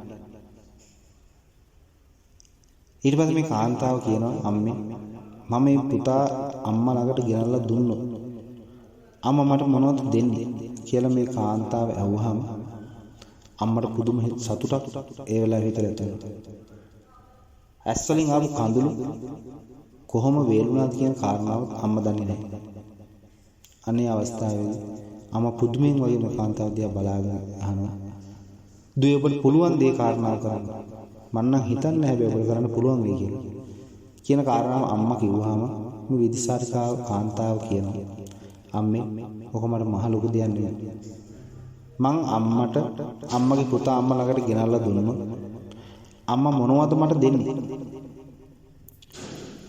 ඊට පස්සේ මේ කාන්තාව කියනවා අම්මේ මම මේ පුතා අම්මා ළඟට ගෙනල්ලා දුන්නොත් අම්මා මට මොනවද දෙන්නේ කියලා මේ කාන්තාව ඇහුවාම අම්මට පුදුම සතුටක් ඒ වෙලාවේ හිතට ඇති වෙනවා. ඇස් වලින් ආපු කඳුළු කොහොම වේලුණාද කියන කාරණාව අම්මා දන්නේ නැහැ. අනේ අවස්ථාවේදී අම්මා පුදුමෙන් වගේ මේ කාන්තාව දිහා බලාගෙන අහනවා දුවේ ඔබට පුළුවන් දේ කාරණා කරන්න. මම නම් හිතන්නේ හැබැයි ඔබට කරන්න පුළුවන් වෙයි කියලා. කියන කාරණාව අම්මා කිව්වහම මේ විදිසාරිකාව කාන්තාව කියනවා අම්මේ ඔක මට මහ ලොකු දෙයක් නෙමෙයි. මං අම්මට අම්මගේ පුතා අම්මා ළඟට ගෙනල්ලා දුන්නොත් අම්මා මොනවද මට දෙන්නේ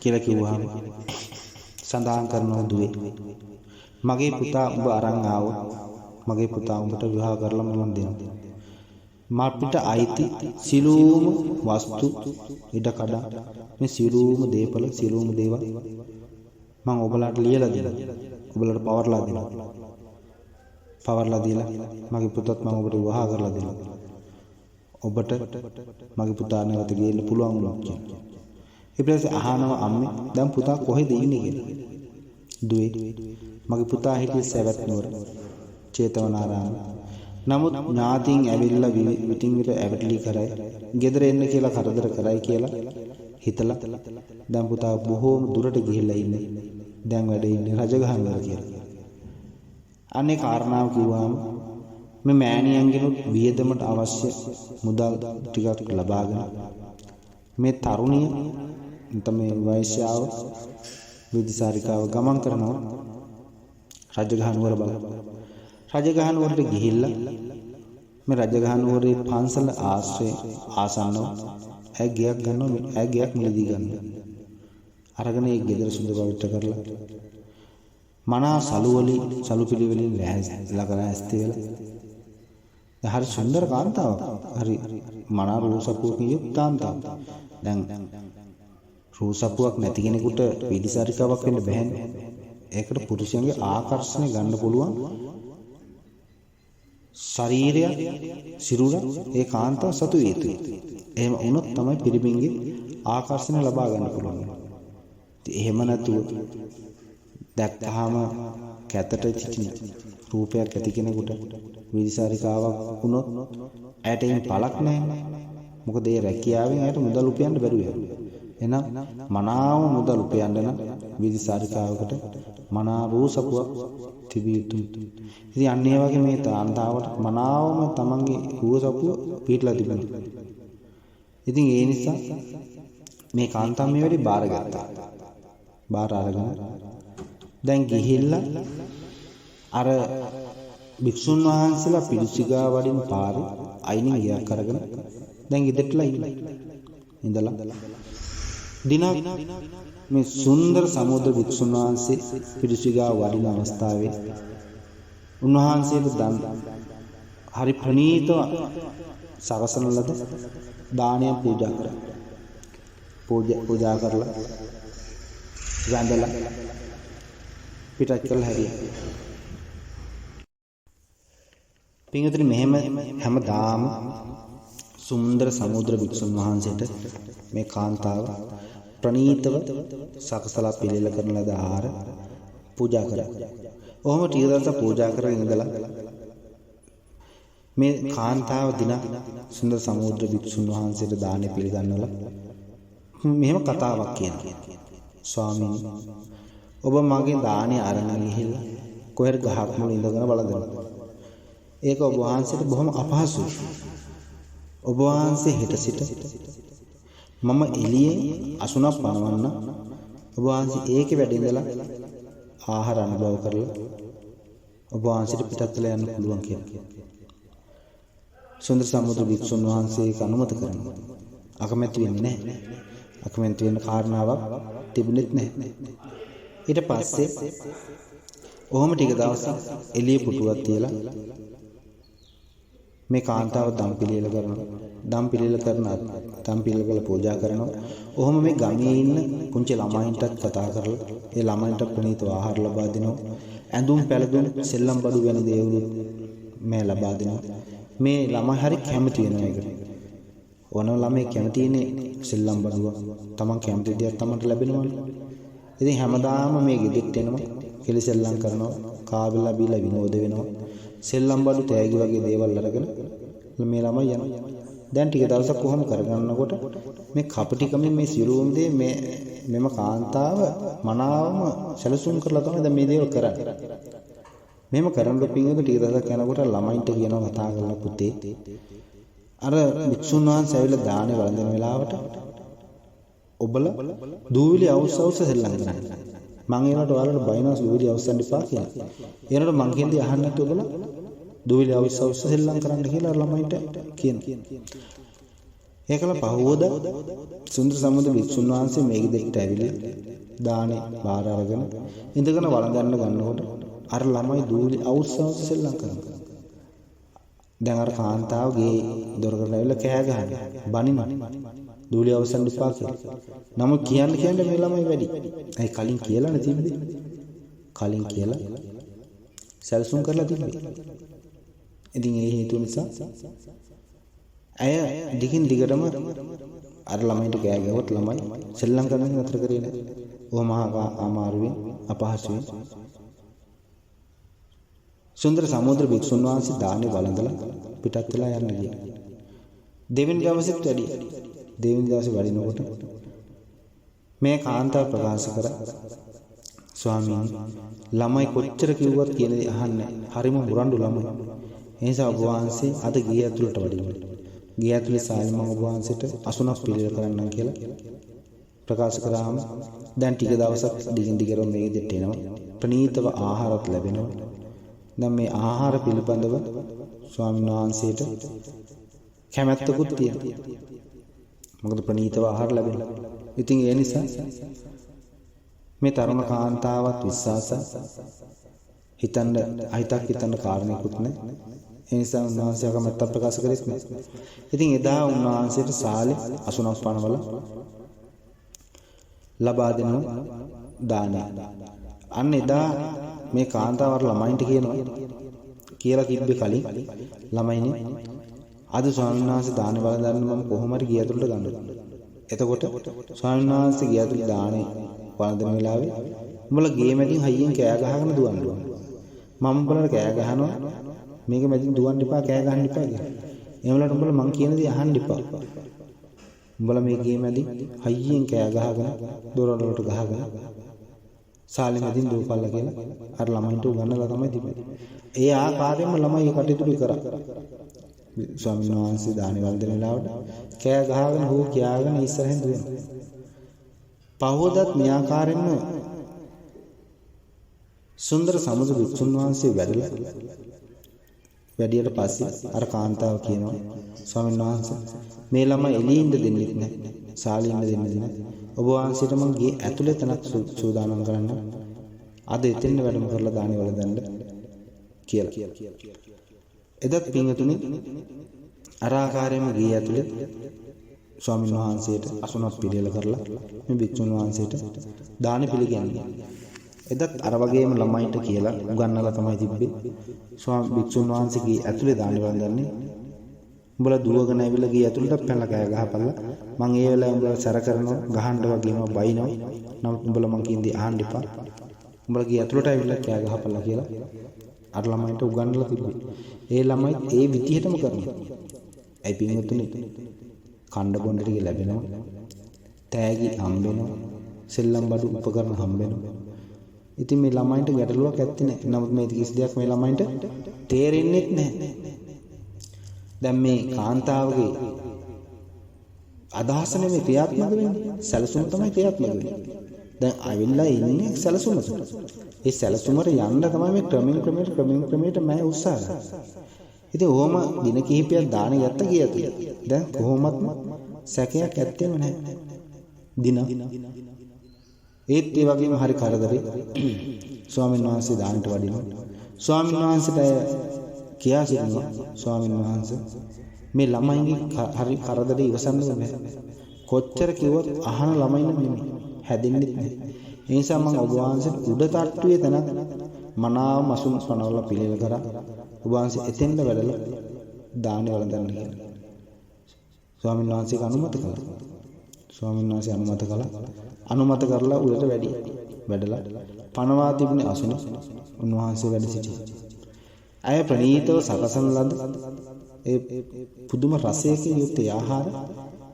කියලා කිව්වහම සඳහන් කරනවා දුවේ මගේ පුතා ඔබ අරන් ආවොත් මගේ පුතා උඹට විවාහ කරලා මම දෙනවා. මාපිට අයිති සියලුම වස්තු ඉඩ කඩ මේ සියලුම දේපල සියලුම දේවල් මම ඔබලාට ලියලා දෙනවා. ඔබලාට පවර්ලා දෙනවා. පවර්ලා දීලා මගේ පුතත් මම ඔබට විවාහ කරලා දෙනවා. ඔබට මගේ පුතා නැවත ගේන්න පුළුවන් වුණා කියලා. ඊට පස්සේ අහනවා අම්මේ දැන් පුතා කොහෙද ඉන්නේ කියලා. දුවේ මගේ පුතා හිටියේ සවැත් නුවර චේතවනාරාම. නමුත් ඥාතීන් ඇවිල්ලා විටින් විට ඇවිටලි කරයි ගෙදර එන්න කියලා කරදර කරයි කියලා හිතලා දැන් පුතා බොහෝම දුරට ගිහිල්ලා ඉන්නේ. දැන් වැඩ ඉන්නේ රජගහ නුවර කියලා. අනේ කාරණාව කිව්වම මේ මෑණියන්ගෙනුත් වියදමට අවශ්‍ය මුදල් ටිකක් ලබාගෙන මේ තරුණිය තමයි වෛශ්‍යාව විදිසාරිකාව ගමන් කරනවා රජගහ නුවර බලන්න. රජගහ නුවරට ගිහිල්ලා මේ රජගහ නුවරේ පන්සල ආසන්නව ඇය ගයක් ගන්නවා. ඇය ගයක් මිලදී ගන්නවා. අරගෙන ඒ ගෙදර සුද්ධ පවිත්‍ර කරලා මනා සලු පිළිවෙලින් ලැහැස්තිලා කරා ඇස්ති වෙලා හරි සුන්දර කාන්තාවක්. හරි මනා රූසපුවකින් යුක්ත කාන්තාවක්. දැන් රූසපුවක් නැති කෙනෙකුට පිළිසාරිකාවක් වෙන්න බැහැනේ. ඒකට පුරුෂයන්ගේ ආකර්ෂණය ගන්න පුළුවන් ශරීරය සිරුර ඒ කාන්තාව සතු වේතුයි. එහෙම වුණොත් තමයි පිරිමින්ගේ ආකර්ෂණය ලබා ගන්න පුළුවන්. එහෙම නැතුව දැක්කහම කැතට චිචින රූපයක් ඇති කෙනෙකුට විදිසාරිකාවක් වුණොත් ඇයට එයින් පළක් නැහැ. මොකද ඒ රැකියාවෙන් ඇයට මුදල් උපයන්න බැරුව යනවා. එහෙනම් මනාව මුදල් උපයන්න නම් විදිසාරිකාවකට මනා රූසපුවක් තිබිය යුතුයි. ඉතින් අන්න ඒ වගේ මේ තාන්තාවට මනාවම තමන්ගේ රූසපුව පිටලා තිබෙනවා. ඉතින් ඒ නිසා මේ කාන්තාව මේ වැඩි බාරගත්තා. බාර අරගෙන දැන් ගිහිල්ලා අර භික්ෂුන් වහන්සේලා පිළිසිගා වඩින් පාරේ අයිනින් ගියක් අරගෙන දැන් ඉදෙట్లా ඉඳලා දිනක් මේ සුන්දර සමුද්‍ර භික්ෂුන් වහන්සේ පිළිසිගා වඩින අවස්ථාවේ උන්වහන්සේට දන් හරි ප්‍රණීතව සකසන ලද දානයක් පූජා කරලා වැඳලා පිටත් කළ හැකියි. පින්වතුනි මෙහෙම හැමදාම සුන්දර සමුද්‍ර භික්ෂුන් වහන්සේට මේ කාන්තාව ප්‍රණීතව සකසලා පිළිල කරන ලද ආහාර පූජා කරා. ඔහොම ටික දවසක් පූජා කරගෙන ඉඳලා මේ කාන්තාව දින සුන්දර සමුද්‍ර භික්ෂුන් වහන්සේට දානෙ පිළිගන්නවලා මෙහෙම කතාවක් කියනවා. ස්වාමීනි ඔබ මගේ දානෙ අරන් ගිහිල්ලා කොහෙර ගහක් මුල ඉඳගෙන බලදෙනවා. ඒක ඔබ වහන්සේට බොහොම අපහසුයි. ඔබ වහන්සේ හෙට සිට මම එළියේ අසුනක් පනවන්න ඔබ වහන්සේ ඒකේ වැඩ ඉඳලා ආහාර අනුභව කරලා ඔබ වහන්සේට පිටත් වෙලා යන්න පුළුවන් කියලා. සුන්දර සමුද්‍ර භික්ෂුන් වහන්සේ ඒක අනුමත කරනවා. අකමැති වෙන්නේ නැහැ. අකමැති වෙන කාරණාවක් තිබුණෙත් නැහැ. ඊට පස්සේ ඔහොම ටික දවසක් එළිය පුටුවක් තියලා මේ කාන්තාව දම් පිළියෙල කරනවා. දම් පිළියෙල කරලා පූජා කරනවා. ඔහොම මේ ගමේ ඉන්න පුංචි ළමයින්ටත් කතා කරලා ඒ ළමයින්ට ප්‍රණීතව ආහාර ලබා දෙනවා. ඇඳුම් පැළඳුම් සෙල්ලම් බඩු වෙන දේවල් මේ ලබා දෙනවා. මේ ළමයි හරි කැමති වෙනවා ඒකට. ඕනම ළමයි කැමති ඉන්නේ සෙල්ලම් බඩුව. තමන් කැමති දෙයක් තමන්ට ලැබෙනවනේ. ඉතින් හැමදාම මේ ගෙදෙට්ට එනවා. කෙලිසෙල්ලම් කරනවා. කාබිලා බීලා විනෝද වෙනවා. සෙල්ලම් බඩු තෑගි වගේ දේවල් අරගෙන මේ ළමයි යනවා. දැන් ටික දවසක් කොහොම කරගන්නකොට මේ කපටිකමින් මේ සිරුම් දේ මෙම කාන්තාව මනාවම සැලසුම් කරලා තමයි දැන් මේ දේවල් කරන්නේ. මෙහෙම කරනකොට පින්වතුනි ටික දවසක් යනකොට ළමයින්ට කියනවා කතා කරලා පුතේ අර භික්ෂුන් වහන්සේ ඇවිල්ලා දානේ වළඳන වෙලාවට ඔබලා දූවිලි අවුස් සෙල්ලම් කරන්නේ. මං ඒනට ඔයාලට බයිනස් දූවිලි අවුස්සන්න එපා කියලා. ඒනට මං කියන්නේ අහන්න නැතුව ඔබලා දූවිලි අවුස් සෙල්ලම් කරන්න කියලා ළමයින්ට කියනවා. ඒකල පහවෝද සුන්දර සමුද්‍ර භික්ෂුන් වහන්සේ මේ ගෙදරට ඇවිල්ලා දානේ බාර අරගෙන ඉඳගෙන වළඳන්න ගන්නකොට අර ළමයි දූවිලි අවුස් සෙල්ලම් කරනවා. දැන් අර කාන්තාව ගේ දොරකට ඇවිල්ලා කෑ ගහනවා. බනිනවා. දූවිලි අවසන් දෙපා කියලා. නමුත් කියන්නේ මේ ළමයි වැඩි. ඒ කලින් කියලා නැතිවද? කලින් කියලා සැලසුම් කරලා තිබ්බේ. ඉතින් ඒ හේතුව නිසා ඇය දිගින් දිගටම අර ළමයින්ට කෑ ගැහුවත් ළමයි සෙල්ලම් කරන්න නතර කරේ නැහැ. ඔහොම අමාරුවෙන් අපහසුවෙන් සුන්දර සමුද්‍ර භික්ෂුන් වහන්සේ දානේ වළඳලා පිටත් වෙලා යන්න ගියා. දෙවෙනි දවසෙත් වැඩි. දෙවෙනි දවසේ වඩිනකොට මේ කාන්තාව ප්‍රකාශ කරා ස්වාමීනි ළමයි කොච්චර කිව්වත් කියන දේ අහන්නේ හරිම මුරණ්ඩු ළමයි. ඒ නිසා ඔබ වහන්සේ අද ගේ ඇතුළට වඩින්න. ගේ ඇතුළේ සාලිම ඔබ වහන්සේට අසුනක් පිළිවෙල කරන්නම් කියලා ප්‍රකාශ කරාම දැන් ටික දවසක් දිගින් දිගටම මේ දෙට එනවා. ප්‍රණීතව ආහාරත් ලැබෙනවා. දැන් මේ ආහාර පිළිබඳව ස්වාමීන් වහන්සේට කැමැත්තකුත් තියෙනවා. මොකද ප්‍රණීතව ආහාර ලැබෙනවා. ඉතින් ඒ නිසා මේ තරුණ කාන්තාවත් විශ්වාසයි. හිතක් හිතන්න කාරණේකුත් නැහැ. ඒ නිසා උන්වහන්සේ කැමැත්ත ප්‍රකාශ කරෙත් නැහැ. ඉතින් එදා උන්වහන්සේට සාලේ 89 පණවල ලබා දෙනවා දානය. අන්න එදා මේ කාන්තාවර ළමයින්ට කියලා තිබ්බේ කලින් ළමයිනේ අද ස්වාමීන් වහන්සේ දාන වළඳන්න මම කොහොම හරි ගිය ඇතුළට ගන්නවා. එතකොට ස්වාමීන් වහන්සේ ගිය ඇතුළේ දානේ වළඳන වෙලාවේ උඹලා ගේ මැදින් හයියෙන් කෑ ගහගෙන දුවන්න ඕන. මම උඹලට කෑ ගහනවා මේක මැදින් දුවන්න එපා කෑ ගහන්න එපා කියලා. එහෙමලට උඹලා මං කියන දේ අහන්න එපා. උඹලා මේ ගේ මැදින් හයියෙන් කෑ ගහගෙන දොරවලට ගහගෙන සාලෙ මැදින් දුවපල්ලා කියලා අර ළමයින්ට උගන්වලා තමයි තිබෙන්නේ. ඒ ආකාරයෙන්ම ළමයි කටයුතු කරා. ස්වාමීන් වහන්සේ දානි වන්දන වෙලාවට කෑ ගහගෙන හෝ කියාගෙන ඉස්සරහින් දුවනවා. පහවදත් මේ ආකාරයෙන්ම සුන්දර සමුදු වික්ෂුන් වහන්සේ වැඩියට පස්සේ අර කාන්තාව කියනවා ස්වාමීන් වහන්සේ මේ ළමයි එළියින්ද දෙන්නෙත් නැහැ. සාලියින්ද දෙන්නෙත් නැහැ. ඔබ වහන්සේට මම ගේ ඇතුලේ තනක් සූදානම් කරන්න. අද එතෙන් වැඩම කරලා දානි වළඳන්න කියලා. එදත් පින්තුනි අර ආකාරයෙන්ම ගේ ඇතුලේ ස්වාමීන් වහන්සේට අසුනක් පිළියෙල කරලා මේ භික්ෂුන් වහන්සේට දානි පිළිගන්නේ. එදත් අර වගේම ළමයින්ට කියලා උගන්වලා තමයි තිබ්බේ. භික්ෂුන් වහන්සේගේ ඇතුලේ දානි වළඳන්නේ. උඹලා දුවගෙන ඇවිල්ලා ගේ ඇතුළට පැනලා කෑ ගහපල්ලා. මං ඒ වෙලාවේ උඹලා සැර කරනවා, ගහන්න වගේම බයිනවා. නමුත් උඹලා මං කියන්නේ අහන්න එපා. උඹලා ගේ ඇතුළට ඇවිල්ලා කෑ ගහපල්ලා කියලා අර ළමයින්ට උගන්වලා තිබ්බේ. ඒ ළමයි ඒ විදිහටම කරනවා. ඇයි පින්වතුනි? කණ්ඩ බොණ්ඩ ටික ලැබෙනවා. තෑගි හම්බෙනවා. සෙල්ලම් බඩු උපකරණ හම්බෙනවා. ඉතින් මේ ළමයින්ට ගැටලුවක් ඇත්තේ නැහැ. නමුත් මේ කිසි දෙයක් මේ ළමයින්ට තේරෙන්නේ නැහැ. දැන් මේ කාන්තාවගේ අදහස නෙමෙයි ක්‍රියාත්මක වෙන්නේ. සැලසුම තමයි ක්‍රියාත්මක වෙන්නේ. දැන් අවිල්ලා ඉන්නේ සැලසුමක. ඒ සැලසුමට යන්න තමයි මේ ක්‍රමයෙන් මම උත්සාහ කරන්නේ. ඉතින් ඕම දින කිහිපයක් දාන ගත්ත ගියත් දැන් කොහොමත්ම සැකයක් ඇත්තේම නැහැ. දින ඒත් ඒ වගේම හරි කරදරේ ස්වාමීන් වහන්සේ දානට වඩිනවා. ස්වාමීන් වහන්සේට කියා සිටිනවා ස්වාමීන් වහන්සේ මේ ළමයින්ගේ හරි කරදරේ ඉවසන්න බෑ. කොච්චර කිව්වත් අහන ළමයින් නෙමෙයි හැදෙන්නෙත් නැහැ. ඒ නිසා මම ඔබ වහන්සේට උඩ තට්ටුවේ තැනක් මනාව මසුන් පනවලා පිළිල කරා. ඔබ වහන්සේ එතෙන්ද වැඩලා දාන වළඳන්න කියලා. ස්වාමීන් වහන්සේක අනුමත කළා. ස්වාමීන් වහන්සේ අනුමත කරලා උඩට වැඩලා පනවා තිබුණේ අසුන උන්වහන්සේ වැඩ සිටියා. අය ප්‍රණීතව සකසන ලද ඒ පුදුම රසයකින් යුක්ත ආහාර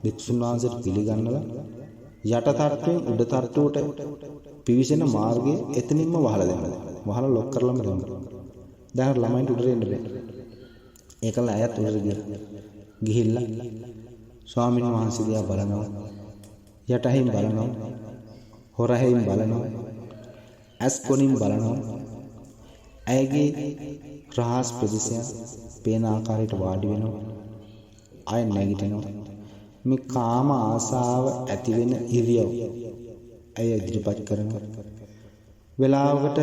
භික්ෂුන් වහන්සේට පිළිගන්නලා යට තට්ටුවෙන් උඩ තට්ටුවට පිවිසෙන මාර්ගයේ එතනින්ම වහලා දෙනවා. වහලා ලොක් කරලම දෙනවා. දැන් ළමයින්ට උඩට එන්න බැහැ. ඒකල අයත් උඩට ගිහිල්ලා ස්වාමීන් වහන්සේ දිහා බලනවා. යටහින් බලනවා. හොරහින් බලනවා. ඇස් කොනින් බලනවා. ඇයගේ රහස් ප්‍රදේශය පේන ආකාරයට වාඩි වෙනවා. ආය නැගිටිනවා. මේ කාම ආසාව ඇති වෙන ඉරියව් ඇය ඉදිරිපත් කරනවා. වෙලාවකට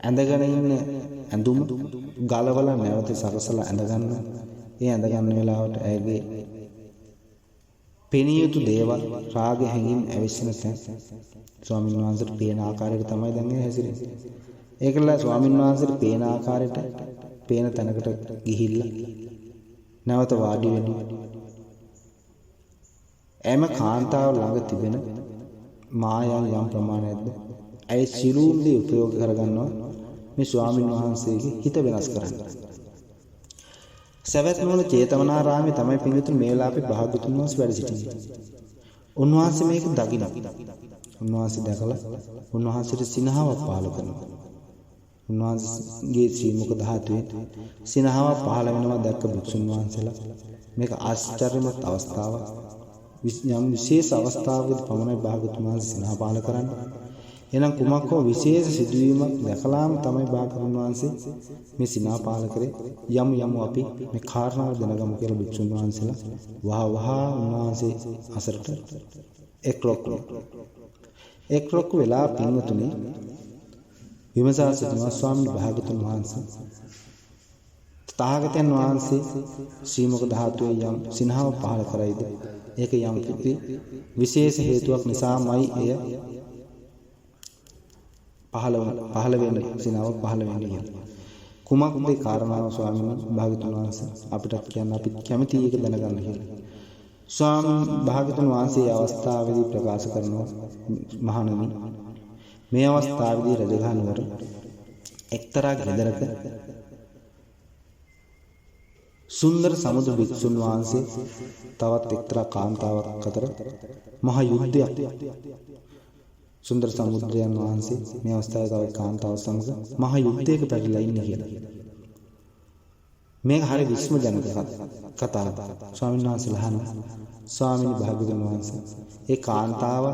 ඇඳගෙන ඉන්න ඇඳුම ගලවලා නැවත සකසලා ඇඳ ගන්නවා. ඒ ඇඳ ගන්න වෙලාවට ඇයගේ පෙනිය යුතු දේවල් රාගය හැඟීම් ඇවිස්සෙන තැන් ස්වාමීන් වහන්සේට පේන ආකාරයට තමයි දැන් හැසිරෙන්නේ. ඒකල ස්වාමීන් වහන්සේට පේන ආකාරයට පේන තැනකට ගිහිල්ලා නැවත වාඩි වෙනවා. එම කාන්තාව ළඟ තිබෙන මායන් යම් ප්‍රමාණයක්ද ඇයි සිළුම් දී උපයෝග කරගන්නවා මේ ස්වාමීන් වහන්සේගේ හිත වෙනස් කරන්න. සවැත් නුවර චේතවනාරාමේ තමයි පින්විතුන් මේ වෙලාවේ භාග්‍යතුන් වහන්සේ වැඩ සිටින්නේ. උන්වහන්සේ මේක දකිනවා. උන්වහන්සේ දැකලා උන්වහන්සේට සිනහාවක් පහළ කරනවා. උන්වහන්සේගේ ශ්‍රී මුඛ ධාතුවේ සිනහාවක් පහළ වෙනවා දැක්ක භික්ෂුන් වහන්සේලා මේක ආශ්චර්යමත් අවස්ථාවක්. යම් විශේෂ අවස්ථාවකදී පමණයි භාග්‍යතුන් වහන්සේ සිනහ පහළ කරන්නේ. එනම් කුමක් හෝ විශේෂ සිදුවීමක් දැකලාම තමයි භාග්‍යවතුන් වහන්සේ මේ සිනා පාල කරේ. යමු අපි මේ කාරණාව දැනගමු කියලා භික්ෂුන් වහන්සේලා වහ උන්වහන්සේ අසරට එක්රොක් වෙලා පින්වතුනි විමසා සිටිනවා ස්වාමීන් භාග්‍යවතුන් වහන්සේ තථාගතයන් වහන්සේ ශ්‍රී මුක ධාතුවේ යම් සිනහව පහළ කරයිද ඒක යම් කිසි විශේෂ හේතුවක් නිසාමයි එය පහළ වෙන සිනහව පහළ වෙන්නේ කියලා. කුමක්ද ඒ කාරණාව ස්වාමීන් භාග්‍යවතුන් වහන්සේ අපිට කියන්න අපි කැමති එක දැනගන්න කියලා. ස්වාමීන් භාග්‍යවතුන් වහන්සේ අවස්ථාවේදී ප්‍රකාශ කරනවා මහණෙනි මේ අවස්ථාවේදී රජගහ නුවර එක්තරා ගෙදරක සුන්දර සමුද්‍ර භික්ෂුන් වහන්සේ තවත් එක්තරා කාන්තාවක් අතර මහ යුද්ධයක් සුන්දර සමුද්‍රයන් වහන්සේ මේ අවස්ථාවේ තව කාන්තාව සමග මහ යුද්ධයක පැටලලා ඉන්නේ කියලා. මේක හරිය විස්මජනක කතාවක්. ස්වාමීන් වහන්සේලා අහනවා ස්වාමීන් භාග්‍යවතුන් වහන්සේ ඒ කාන්තාව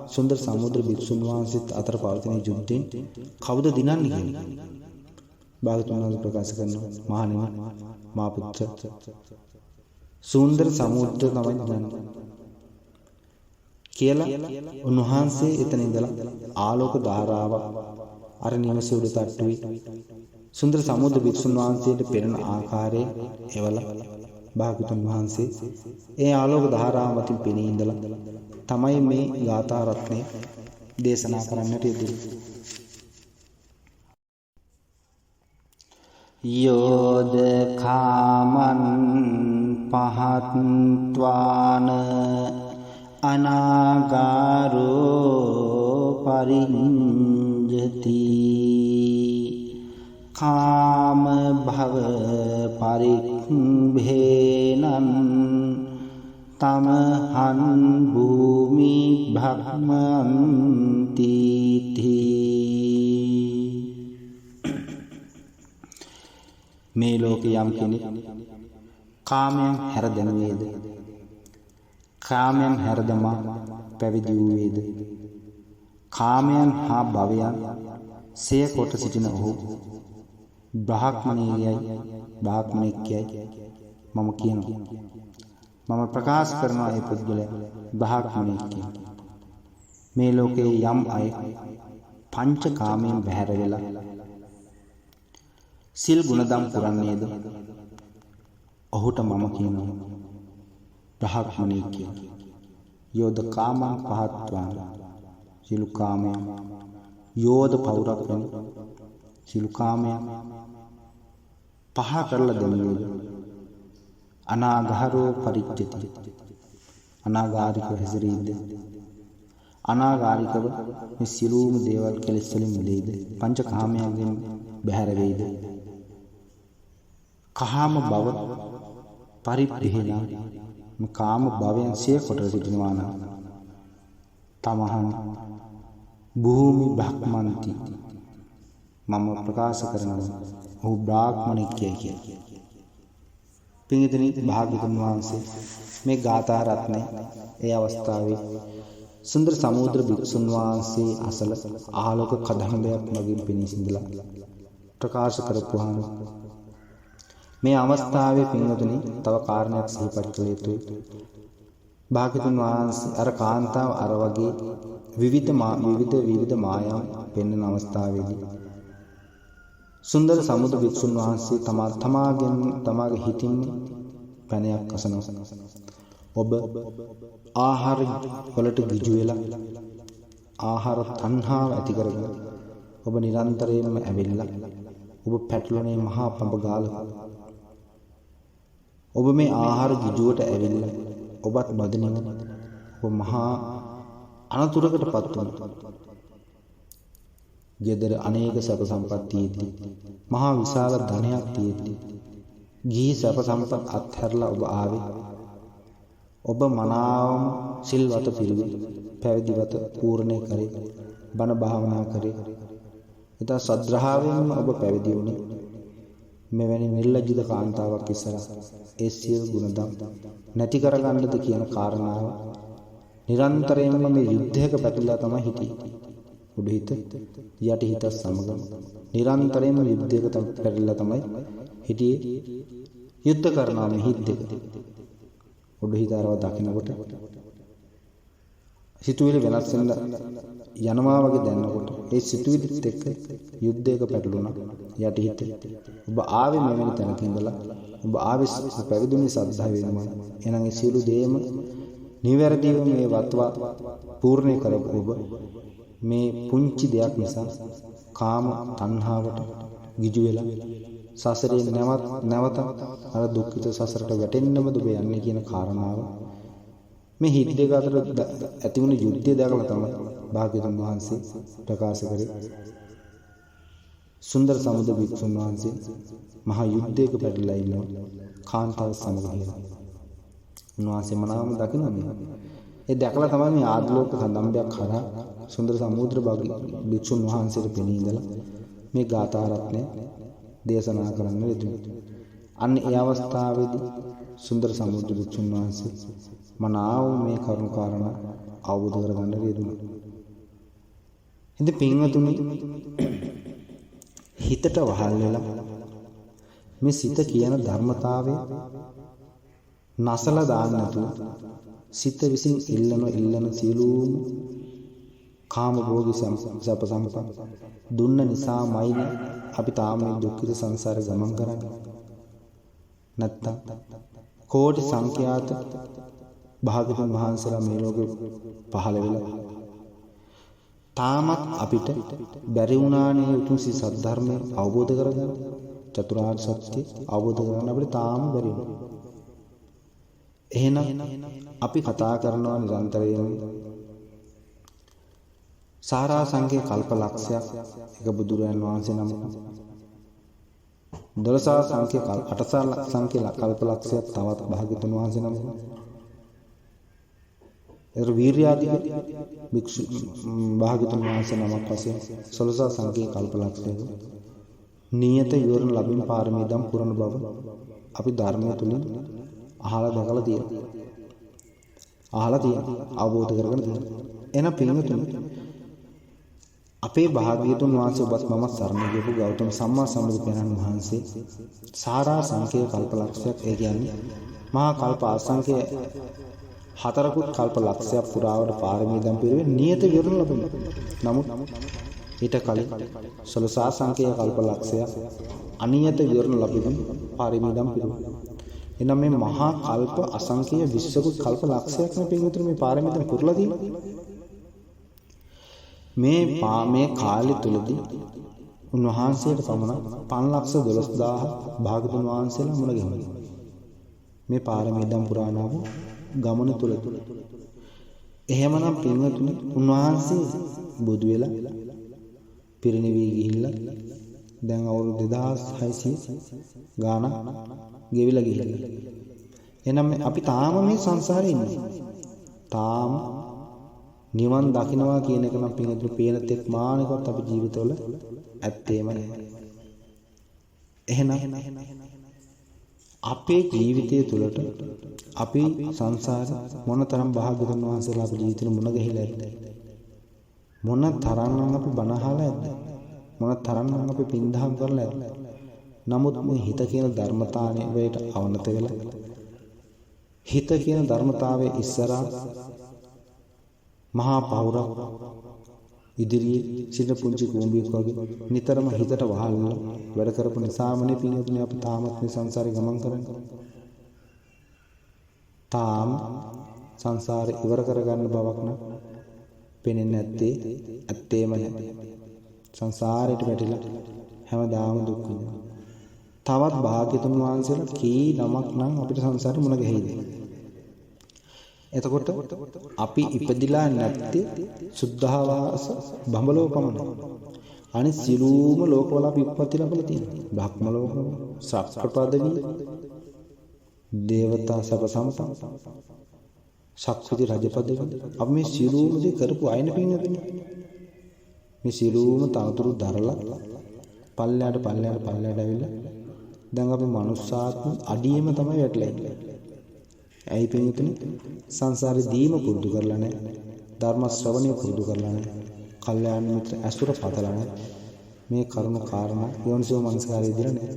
සුන්දර සමුද්‍ර භික්ෂුන් වහන්සේත් අතර පවතින යුද්ධයෙන් කවුද දිනන්නේ කියලා. භාග්‍යවතුන් වහන්සේ ප්‍රකාශ කරනවා මහණෙනි මා පුත්‍ර සුන්දර සමුද්‍ර තමයි දිනන්නේ කියලා උන්වහන්සේ එතන ඉඳලා ආලෝක ධාරාවක් අර නිවසේ උඩ තට්ටුවේ සුන්දර සමුද්‍ර භික්ෂුන් වහන්සේට පෙනෙන ආකාරයේ එවලා භාග්‍යවතුන් වහන්සේ ඒ ආලෝක ධාරාව මතින් පෙනී ඉඳලා තමයි මේ ගාථා රත්නේ දේශනා කරන්නට යෙදුනේ. යෝද කාමන් පහත්වාන අනාගාරෝ පරිඤ්ජති කාම භව පරික්ඛේනං තමහං භූමි භක්මන්ති මේ ලෝකේ යම් කෙනෙක් කාමයන් හැරදෙන වේද කාමයන් හැරදමා පැවිදි වූ වේද කාමයන් හා භවයන් සිය කොට සිටින ඔහු බ්‍රාහ්මණයෙක්යයි මම කියනවා මම ප්‍රකාශ කරනවා ඒ පුද්ගලයා බ්‍රාහ්මණයෙක් මේ ලෝකේ යම් අය පංච කාමයෙන් බැහැර වෙලා සිල් ගුණදම් පුරන්නේද ඔහුට මම කියනවා බ්‍රාහ්මණයෙක් කියලා. යෝද කාමං පහත්වාන සිළු කාමයන් යෝද පෞරක් වෙන සිළු කාමයන් පහ කරලා දෙන්නේ අනාගාරෝ පරිච්ඡති අනාගාරිකව හැසිරීද අනාගාරිකව මේ සිළුම දේවල් කෙලෙස් වලින් මිදෙයිද පංච කාමයන්ගෙන් බැහැර වෙයිද කාම භව පරිප්‍රේහණ කාම භවයන් සිය කොට සිටිනවා නම් තමහං භූමි භක්මන්ති මම ප්‍රකාශ කරනවා ඔහු බ්‍රාහ්මණෙක් කියලා. පින්විතනි භාග්‍යවතුන් වහන්සේ මේ ගාථා රත්නේ ඒ අවස්ථාවේ සුන්දර සමුද්‍ර භික්ෂුන් වහන්සේ අසල ආලෝක කදම්බයක් මගින් පෙනී සිඳලා ප්‍රකාශ කරපුවාම මේ අවස්ථාවේ පින්වතුනි තව කාරණයක් සිහිපත් කළ යුතුයි. භාග්‍යවතුන් වහන්සේ අර කාන්තාව අර වගේ විවිධ මායම් පෙන්වන අවස්ථාවේදී සුන්දර සමුද්‍ර භික්ෂුන් වහන්සේ තමාගේ හිතින් පැනයක් අසනවා. ඔබ ආහාර වලට ගිජු වෙලා ආහාර තණ්හාව ඇති කරගෙන ඔබ නිරන්තරයෙන්ම ඇවිල්ලා ඔබ පැටලුනේ මහා පඹ ගාලක. ඔබ මේ ආහාර ගිජුවට ඇවිල්ලා ඔබත් නොදැනීම ඔබ මහා අනතුරකටපත් වුණා. ගෙදර අනේක සැප සම්පත් තියෙද්දී මහා විශාල ධනයක් තියෙද්දී ගිහි සැප සම්පත් අත්හැරලා ඔබ ආවේ. ඔබ මනාවම සිල්වත පිළිවෙල පැවිදිවත පූර්ණේ කරේ බණ භාවනා කරේ. ඊට සද්ධාවෙන්ම ඔබ පැවිදි වුණේ. මෙවැනි නිර්ලජ්ජිත කාන්තාවක් ඉස්සරහ ඒ සියලු ගුණදම් නැති කරගන්නද කියන කාරණාව නිරන්තරයෙන්ම මේ යුද්ධයක පැටලලා තමයි හිටියේ. උඩු හිත යටි හිත සමග නිරන්තරයෙන්ම යුද්ධයක පැටලලා තමයි හිටියේ. යුද්ධ කරනවා මේ හිත දෙක. උඩු හිත අරව දකින්නකොට සිතුවිලි වෙනස් වෙන යනවා වගේ දැනනකොට ඒ සිතුවිලිත් එක්ක යුද්ධයක පැටලුණා යටි හිත. ඔබ ආවේ මෙවැනි තැනක ඉඳලා ඔබ ආවේ පැවිදුනේ සද්ධාවෙන්මයි. එහෙනම් ඒ සියලු දේම නිවැරදිව මේ වත්වා පූර්ණේ කරපු ඔබ මේ පුංචි දෙයක් නිසා කාම තණ්හාවට ගිජු වෙලා සසරේ නැවත අර දුක්ඛිත සසරට වැටෙන්නමද ඔබ යන්නේ කියන කාරණාව මේ හිත් දෙක අතර ඇති වුණු යුද්ධය දැකලා තමයි භාග්‍යවතුන් වහන්සේ ප්‍රකාශ කරේ. සුන්දර සමුද්‍ර භික්ෂුන් වහන්සේ මහා යුද්ධයක පැටලලා ඉන්නවා කාන්තාව සමග කියලා. උන්වහන්සේ මනාවම දකිනවා. ඒ දැකලා තමයි මේ ආද්ලෝක සම්බන්ධයක් කරා සුන්දර සමුද්‍ර භික්ෂුන් වහන්සේට පෙනී ඉඳලා මේ ගාථා රත්නය දේශනා කරන්න යෙදුණා. අන්න ඒ අවස්ථාවේදී සුන්දර සමුද්‍ර භික්ෂුන් වහන්සේ මනාව මේ කරුණු කාරණා අවබෝධ කරගන්න යෙදුණා. ඉතින් පින්වතුනි හිතට වහල් වෙලා මේ සිත කියන ධර්මතාවය නසලා දාන්න නැතුව සිත විසින් ඉල්ලන සියලුම කාම භෝගී සැප සම්පත් දුන්න නිසාමයි අපි තාම මේ දුක්ඛිත සංසාරේ ගමන් කරන්නේ. නැත්තම් කෝටි සංඛ්‍යාත භාගතුන් වහන්සේලා මේ ලෝකෙ පහළ වෙලා තාමත් අපිට බැරි වුණානේ උතුම් සද්ධර්මය අවබෝධ කරගන්න. චතුරාර්ය සත්‍ය අවබෝධ කරගන්න අපිට තාම බැරි වුණා. එහෙනම් අපි කතා කරනවා නිරන්තරයෙන් සාරා සංඛ්‍ය කල්පලක්ෂයක් එක බුදුරයන් වහන්සේ නමක් 12 සංඛ්‍ය 8 සංඛ්‍ය කල්පලක්ෂයක් තවත් භාග්‍යවතුන් වහන්සේ නමක්. ඒ වීර්යාදී භික්ෂු භාග්‍යවතුන් වහන්සේ නමක් වශයෙන් 16 සංඛ්‍ය කල්පලක්ෂයක නියත විවරණ ලැබීම පාරමීදම් පුරන බව අපි ධර්මය තුලින් අහලා දැකලා තියෙනවා. අවබෝධ කරගෙන තියෙනවා. එහෙනම් පින්වතුනි අපේ භාග්‍යවතුන් වහන්සේ ඔබත් මම සරණ ගියපු ගෞතම සම්මා සම්බුදු පියාණන් වහන්සේ සාරා සංඛ්‍ය කල්පලක්ෂයක් ඒ කියන්නේ මහා කල්ප අසංඛ්‍ය 4කුත් කල්පලක්ෂයක් පුරාවට පාරමීදම් පිරුවේ නියත විවරණ ලැබුණා. නමුත් ඊට කලින් 16 සංඛ්‍ය කල්පලක්ෂයක් අනියත විවරණ ලැබුණු පාරමීදම් පිරුවා. එනම් මේ මහා කල්ප අසංඛ්‍ය 20කුත් කල්පලක්ෂයක් නේ පින්වතුනි මේ පාරමීදම් පුරලා තියෙන්නේ. මේ කාලය තුලදී උන්වහන්සේට පමණ 512000 භාගතුන් වහන්සේලා මුණ ගැහුණා. මේ පාරමීදම් පුරාණව ගමන තුල. එහෙමනම් පින්වතුනි උන්වහන්සේ බුදු වෙලා පිරිනිවී ගිහිල්ලා දැන් අවුරුදු 2600 ගාන ගෙවිලා ගිහිල්ලා. එහෙනම් අපි තාම මේ සංසාරේ ඉන්නේ. තාම නිවන් දකින්නවා කියන එක නම් පින්වතුනි පේන තෙක් මානෙකවත් අපි ජීවිතවල ඇත්තේම නැහැ. එහෙනම් අපේ ජීවිතය තුළට අපි සංසාර මොනතරම් භාග්‍යවතුන් වහන්සේලා අපේ ජීවිතේ මුණ ගැහිලා ඇද්ද? මොන තරම්නම් අපි බණ අහලා ඇද්ද? මොන තරම්නම් අපි පින්දහම් කරලා ඇද්ද? නමුත් මේ හිත කියන ධර්මතාවයට අවනත වෙලා හිත කියන ධර්මතාවයේ ඉස්සරහා මහා පෞරක් ඉදිරියේ සිට පුංචි කුඹියක් වගේ නිතරම හිතට වහල් වැඩ කරපු නිසාමනේ පින්වතුනි අපි තාමත් මේ සංසාරේ ගමන් කරන්නේ. තාම සංසාරේ ඉවර කරගන්න බවක් නම් පෙනෙන්නේ ඇත්තේම නැහැ. සංසාරයට වැටිලා හැමදාම දුක් විඳිනවා. තවත් භාග්‍යතුන් වහන්සේලා කී නමක් නම් අපිට සංසාරේ මුණ ගැහිද? එතකොට අපි ඉපදිලා නැත්තේ සුද්ධාවාස බඹලෝ පමණයි. අනිත් සියලුම ලෝකවල අපි උප්පත්ති ලැබලා තියෙනවා. බ්‍රහ්ම ලෝක, සක්‍රපදවි, දේවතා සබ සම්පත, ශක්ති රජ පදවි. අපි මේ සියලුම දේ කරපු අයන පින්නතුනේ. මේ සියලුම තනතුරු දරලා පල්ලයට ඇවිල්ලා දැන් අපි මනුස්සාත්ම අඩියෙම තමයි වැටලා ඉන්නේ. ඇයි පින්වතුනි සංසාරේ දීම පුරුදු කරලා නැහැ. ධර්ම ශ්‍රවණය පුරුදු කරලා නැහැ. කල්යාණ මිත්‍ර ඇසුර පතලන මේ කරුණු කාරණා යෝනිසෝ මනස්කාරය ඉදිරියනේ.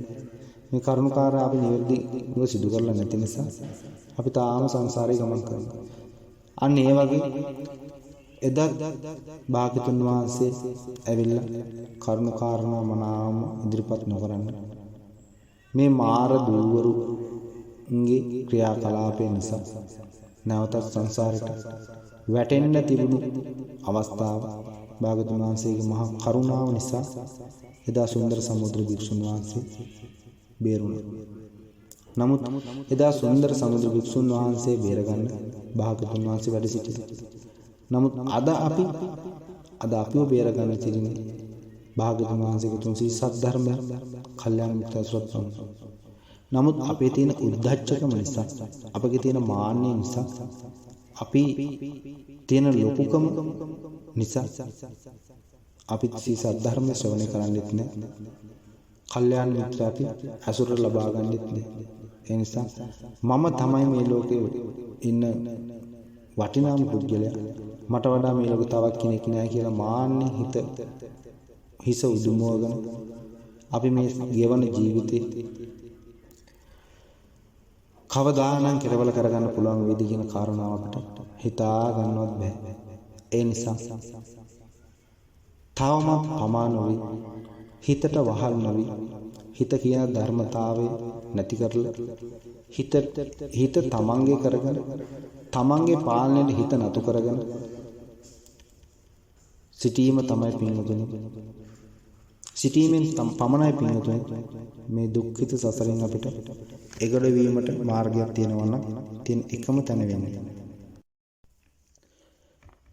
මේ කරුණු කාරණා අපි නිවැරදිව සිදු කරලා නැති නිසා අපි තාම සංසාරේ ගමන් කරනවා. අන්න ඒ වගේ එදත් භාග්‍යතුන් වහන්සේ ඇවිල්ලා කරුණු කාරණා මනාවම ඉදිරිපත් නොකරන්න මේ මාර දුවරුන්ගේ ක්‍රියාකලාපය නිසා නැවතත් සංසාරයට වැටෙන්න තිබුණු අවස්ථාව භාග්‍යතුන් වහන්සේගේ මහා කරුණාව නිසා එදා සුන්දර සමුද්‍ර භික්ෂුන් වහන්සේ බේරුණා. නමුත් එදා සුන්දර සමුද්‍ර භික්ෂුන් වහන්සේ බේරගන්න භාග්‍යතුන් වහන්සේ වැඩ සිටියා. නමුත් අද අපිව බේරගන්න තිරිනේ භාග්‍යතුන් වහන්සේගේ තුන් සී සද්ධර්ම කල්යාණ මිත්‍ර ඇසුරත් වුණා. නමුත් අපේ තියෙන උද්ධච්චකම නිසා, අපගේ තියෙන මාන්නය නිසා, අපි තියෙන ලොකුකම නිසා අපි සී සද්ධර්ම ශ්‍රවණය කරන්නෙත් නැහැ. කල්යාණ මිත්‍ර අපි ඇසුර ලබා ගන්නෙත් නැහැ. ඒ නිසා මම තමයි මේ ලෝකේ ඉන්න වටිනාම පුද්ගලයා. මට වඩා මේ ලෝකේ තවත් කෙනෙක් නැහැ කියලා මාන්නේ හිස උදුමවගෙන අපි මේ ගෙවන ජීවිතේ කවදානම් කෙරවල කරගන්න පුළුවන් වේද කියන කාරණාව අපට හිතා ගන්නවත් බෑ. ඒ නිසා තවම පමා නොවි, හිතට වහල් නොවි, හිත කියන ධර්මතාවය නැති කරලා හිත තමන්ගේ කරගෙන තමන්ගේ පාලනයට හිත නතු කරගෙන සිටීම තමයි පින්වතුනි. සිටීමෙන් පමණයි පින්වතුනි මේ දුක්ඛිත සසරෙන් අපිට එගොඩ වීමට මාර්ගයක් තියෙනවා නම් තියෙන එකම තැන වෙන්නේ.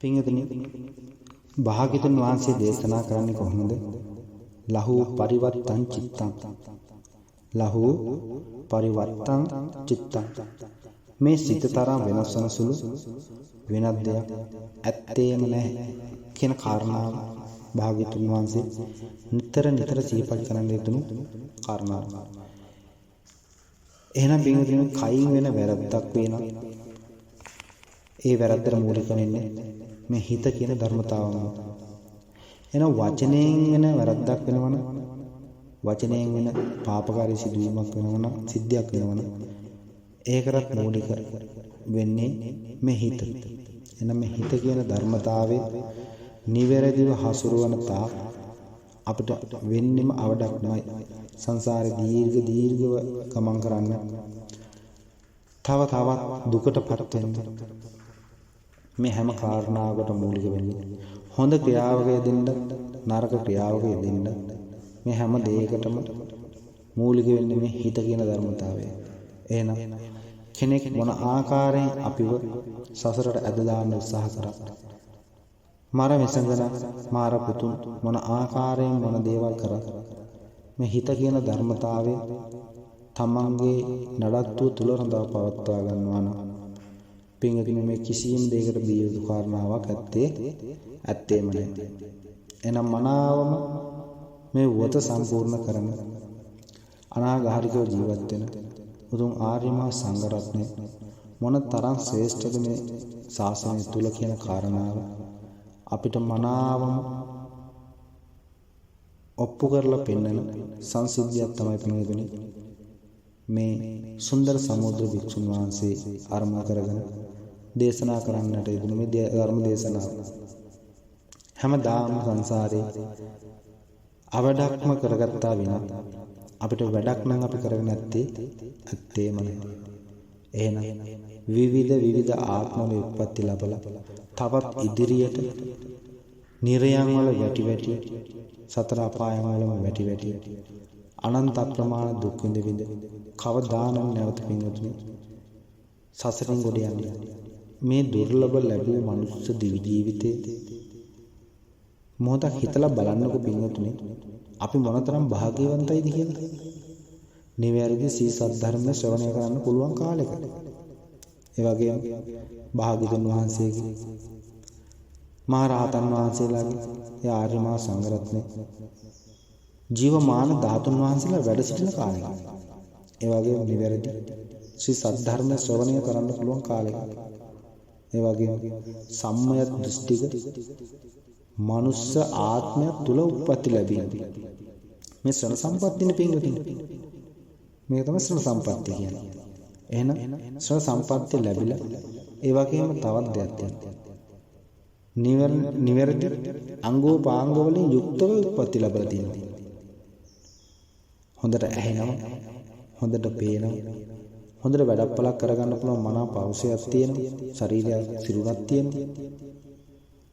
පින්වතුනි භාග්‍යතුන් වහන්සේ දේශනා කරන්නේ කොහොමද? ලහු පරිවත්තං චිත්තං. ලහු පරිවත්තං චිත්තං. මේ සිත තරම් වෙනස් වන සුළු වෙනත් දෙයක් ඇත්තේම නැහැ කියන කාරණාව භාග්‍යතුන් වහන්සේ නිතර සිහිපත් කරන්න යුතුණු කාරණාව. එහෙනම් පින්වතුනි කයින් වෙන වැරද්දක් වෙන ඒ වැරද්දට මූලික වෙන්නේ මේ හිත කියන ධර්මතාවම. එහෙනම් වචනයෙන් වෙන වැරද්දක් වෙනවනම්, වචනයෙන් වෙන පාපකාරී සිදුවීමක් වෙනවනම්, සිද්ධියක් වෙනවනම් ඒකටත් මූලික වෙන්නේ මේ හිත. එහෙනම් මේ හිත කියන ධර්මතාවයේ නිවැරදිව හසුරවන තාක් අපිට වෙන්නෙම අවඩක්මයි. සංසාරේ දීර්ඝව ගමන් කරන්න, තවත් දුකටපත් වෙන්න මේ හැම කාරණාවකට මූලික වෙන්නේ හොඳ ක්‍රියාවක යෙදෙන්න, නරක ක්‍රියාවක යෙදෙන්න මේ හැම දෙයකටම මූලික වෙන්නේ මේ හිත කියන ධර්මතාවය. එහෙනම් කෙනෙක් මොන ආකාරයෙන් අපිව සසරට ඇද දාන්න උත්සාහ කරත්, මර විසඳන මාර පුතුන් මොන ආකාරයෙන් මොන දේවල් කරත් මේ හිත කියන ධර්මතාවය තමන්ගේ නඩත්තුව තුල රඳා පවත්වා ගන්නවා නම් පින්වතුනි මේ කිසියම් දෙයකට බිය යුතු කාරණාවක් ඇත්තේම නැහැ. එනම් මනාවම මේ වත සම්පූර්ණ කරන අනාගාരികව ජීවත් වෙන උතුම් ආර්ය මහා සංඝ රත්නය මොන තරම් ශ්‍රේෂ්ඨද මේ ශාසනය තුල කියන කාරණාව අපිට මනාවම ඔප්පු කරලා පෙන්වන සංසිද්ධියක් තමයි පින්වතුනි මේ සුන්දර සමුද්‍ර භික්ෂුන් වහන්සේ ආරම්භ කරගෙන දේශනා කරන්නට යෙදුණු මේ ධර්ම දේශනාව. හැමදාම සංසාරේ අවඩක්ම කරගත්තා විනා අපිට වැඩක් නම් අපි කරගෙන ඇත්තේම නැහැ. එහෙනම් විවිධ ආත්මවල උත්පත්ති ලැබලා තවත් ඉදිරියට නිරයන් වල වැටි සතර අපායන් වලම වැටි අනන්ත අප්‍රමාණ දුක් විඳ කවදානම් නැවත පින්වතුනි සසරින් ගොඩ යන්නේ මේ දුර්ලභ ලැබූ මනුස්ස දිවි ජීවිතේ මොහොතක් හිතලා බලන්නකෝ පින්වතුනි අපි මොනතරම් භාග්‍යවන්තයිද කියලා. නිවැරදි සී සද්ධර්ම ශ්‍රවණය කරන්න පුළුවන් කාලෙක. ඒ වගේම භාග්‍යවතුන් වහන්සේගේ මහා රහතන් වහන්සේලාගේ ඒ ආර්ය මහා සංඝ රත්නය ජීවමාන ධාතුන් වහන්සේලා වැඩ සිටින කාලෙක. ඒ වගේම නිවැරදි ශ්‍රී සද්ධර්ම ශ්‍රවණය කරන්න පුළුවන් කාලෙක. ඒ වගේම සම්මය දෘෂ්ටික මනුස්ස ආත්මයක් තුල උප්පත්ති ලැබෙන්නේ. මේ ශ්‍රණ සම්පත්තිනේ පින්වතුනි. මේක තමයි ශ්‍රණ සම්පත්තිය කියන්නේ. එහෙනම් ශ්‍රණ සම්පත්තිය ලැබිලා ඒ වගේම තවත් දෙයක් තියෙනවා. නිවැරදි අංගෝපාංග වලින් යුක්තව උප්පත්ති ලැබලා තියෙනවා. හොඳට ඇහෙනවා, හොඳට පේනවා, හොඳට වැඩපලක් කරගන්න පුළුවන් මනා පෞරුෂයක් තියෙනවා, ශරීරයක් සිරුරක් තියෙනවා.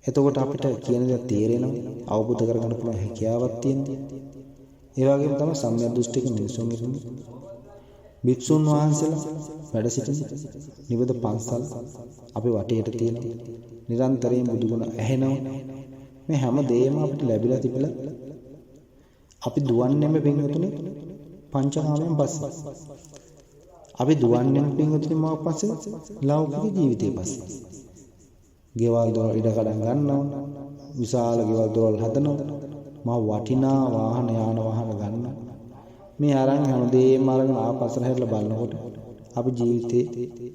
එතකොට අපිට කියන දේ තේරෙනවා, අවබෝධ කරගන්න පුළුවන් හැකියාවක් තියෙනවා. ඒ වගේම තමයි සම්‍යක් දෘෂ්ටික මිනිසුන් ඉන්නේ. භික්ෂුන් වහන්සේලා වැඩ සිටින නිවද පන්සල් අපි වටේට තියෙනවා. නිරන්තරයෙන් බුදුගුණ ඇහෙනවා. මේ හැම දෙයක්ම අපිට ලැබිලා තිබිලා අපි දුවන්නේම පින්වතුනි පංචකාමයෙන් පස්සේ. අපි දුවන්නේම පින්වතුනි මාව පස්සේ ලෞකික ජීවිතේ පස්සේ. ගෙවල් දොර ඉඩ කඩම් ගන්නවා. විශාල ගෙවල් දොරවල් හදනවා. මා වටිනා වාහන යාන වාහන ගන්නවා. මේ අරන් හැමදේම අරගෙන ආපස්සට හැරිලා බලනකොට අපි ජීවිතේ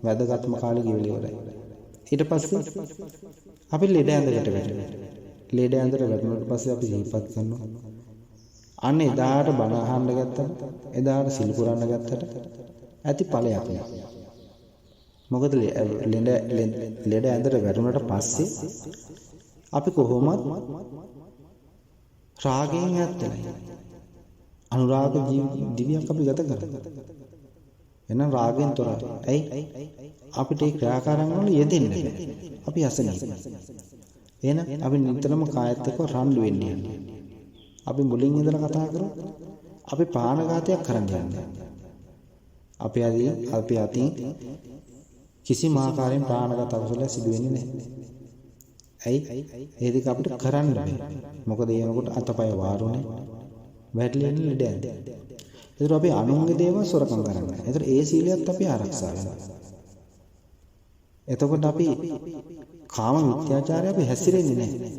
වැදගත්ම කාලේ ගෙවිලා ඉවරයි. ඊට පස්සේ අපි ලෙඩ ඇඳකට වැටෙනවා. ලෙඩ ඇඳට වැටුණාට පස්සේ අපි ජීවත් කරනවා. අන්න එදාට බණ අහන්න ගත්තට, එදාට සිල් පුරන්න ගත්තට ඇති ඵලයක් නෑ. මොකද ලෙඩ ඇඳට වැටුණාට පස්සේ අපි කොහොමත් රාගයෙන් ඇත්තලයි. අනුරාග දිවියක් අපි ගත කරනවා. එහෙනම් රාගයෙන් තොරයි. ඇයි? අපිට ඒ ක්‍රියාකාරයන් වල යෙදෙන්න බෑ. අපි අසනීපයි. එහෙනම් අපි නිතරම කායත් එක්ක රණ්ඩු වෙන්න යන්නේ. අපි මුලින් ඉඳලා කතා කරමු. අපි ප්‍රාණඝාතයක් කරන්න යන්නේ. අපි අතින් කිසිම ආකාරයෙන් ප්‍රාණඝාත අකුසල සිදු වෙන්නේ නැහැ. ඇයි? ඒ දෙක අපිට කරන්න බෑ. මොකද එනකොට අතපය වාරුනේ වැටලෙන්න ඉඩ ඇති. ඒතර අපි අනුන්ගේ දේවල් සොරකම් කරන්නේ. ඒතර ඒ සීලයත් අපි ආරක්ෂා කරනවා. එතකොට අපි කාම මිත්‍යාචාරය අපි හැසිරෙන්නේ නැහැ.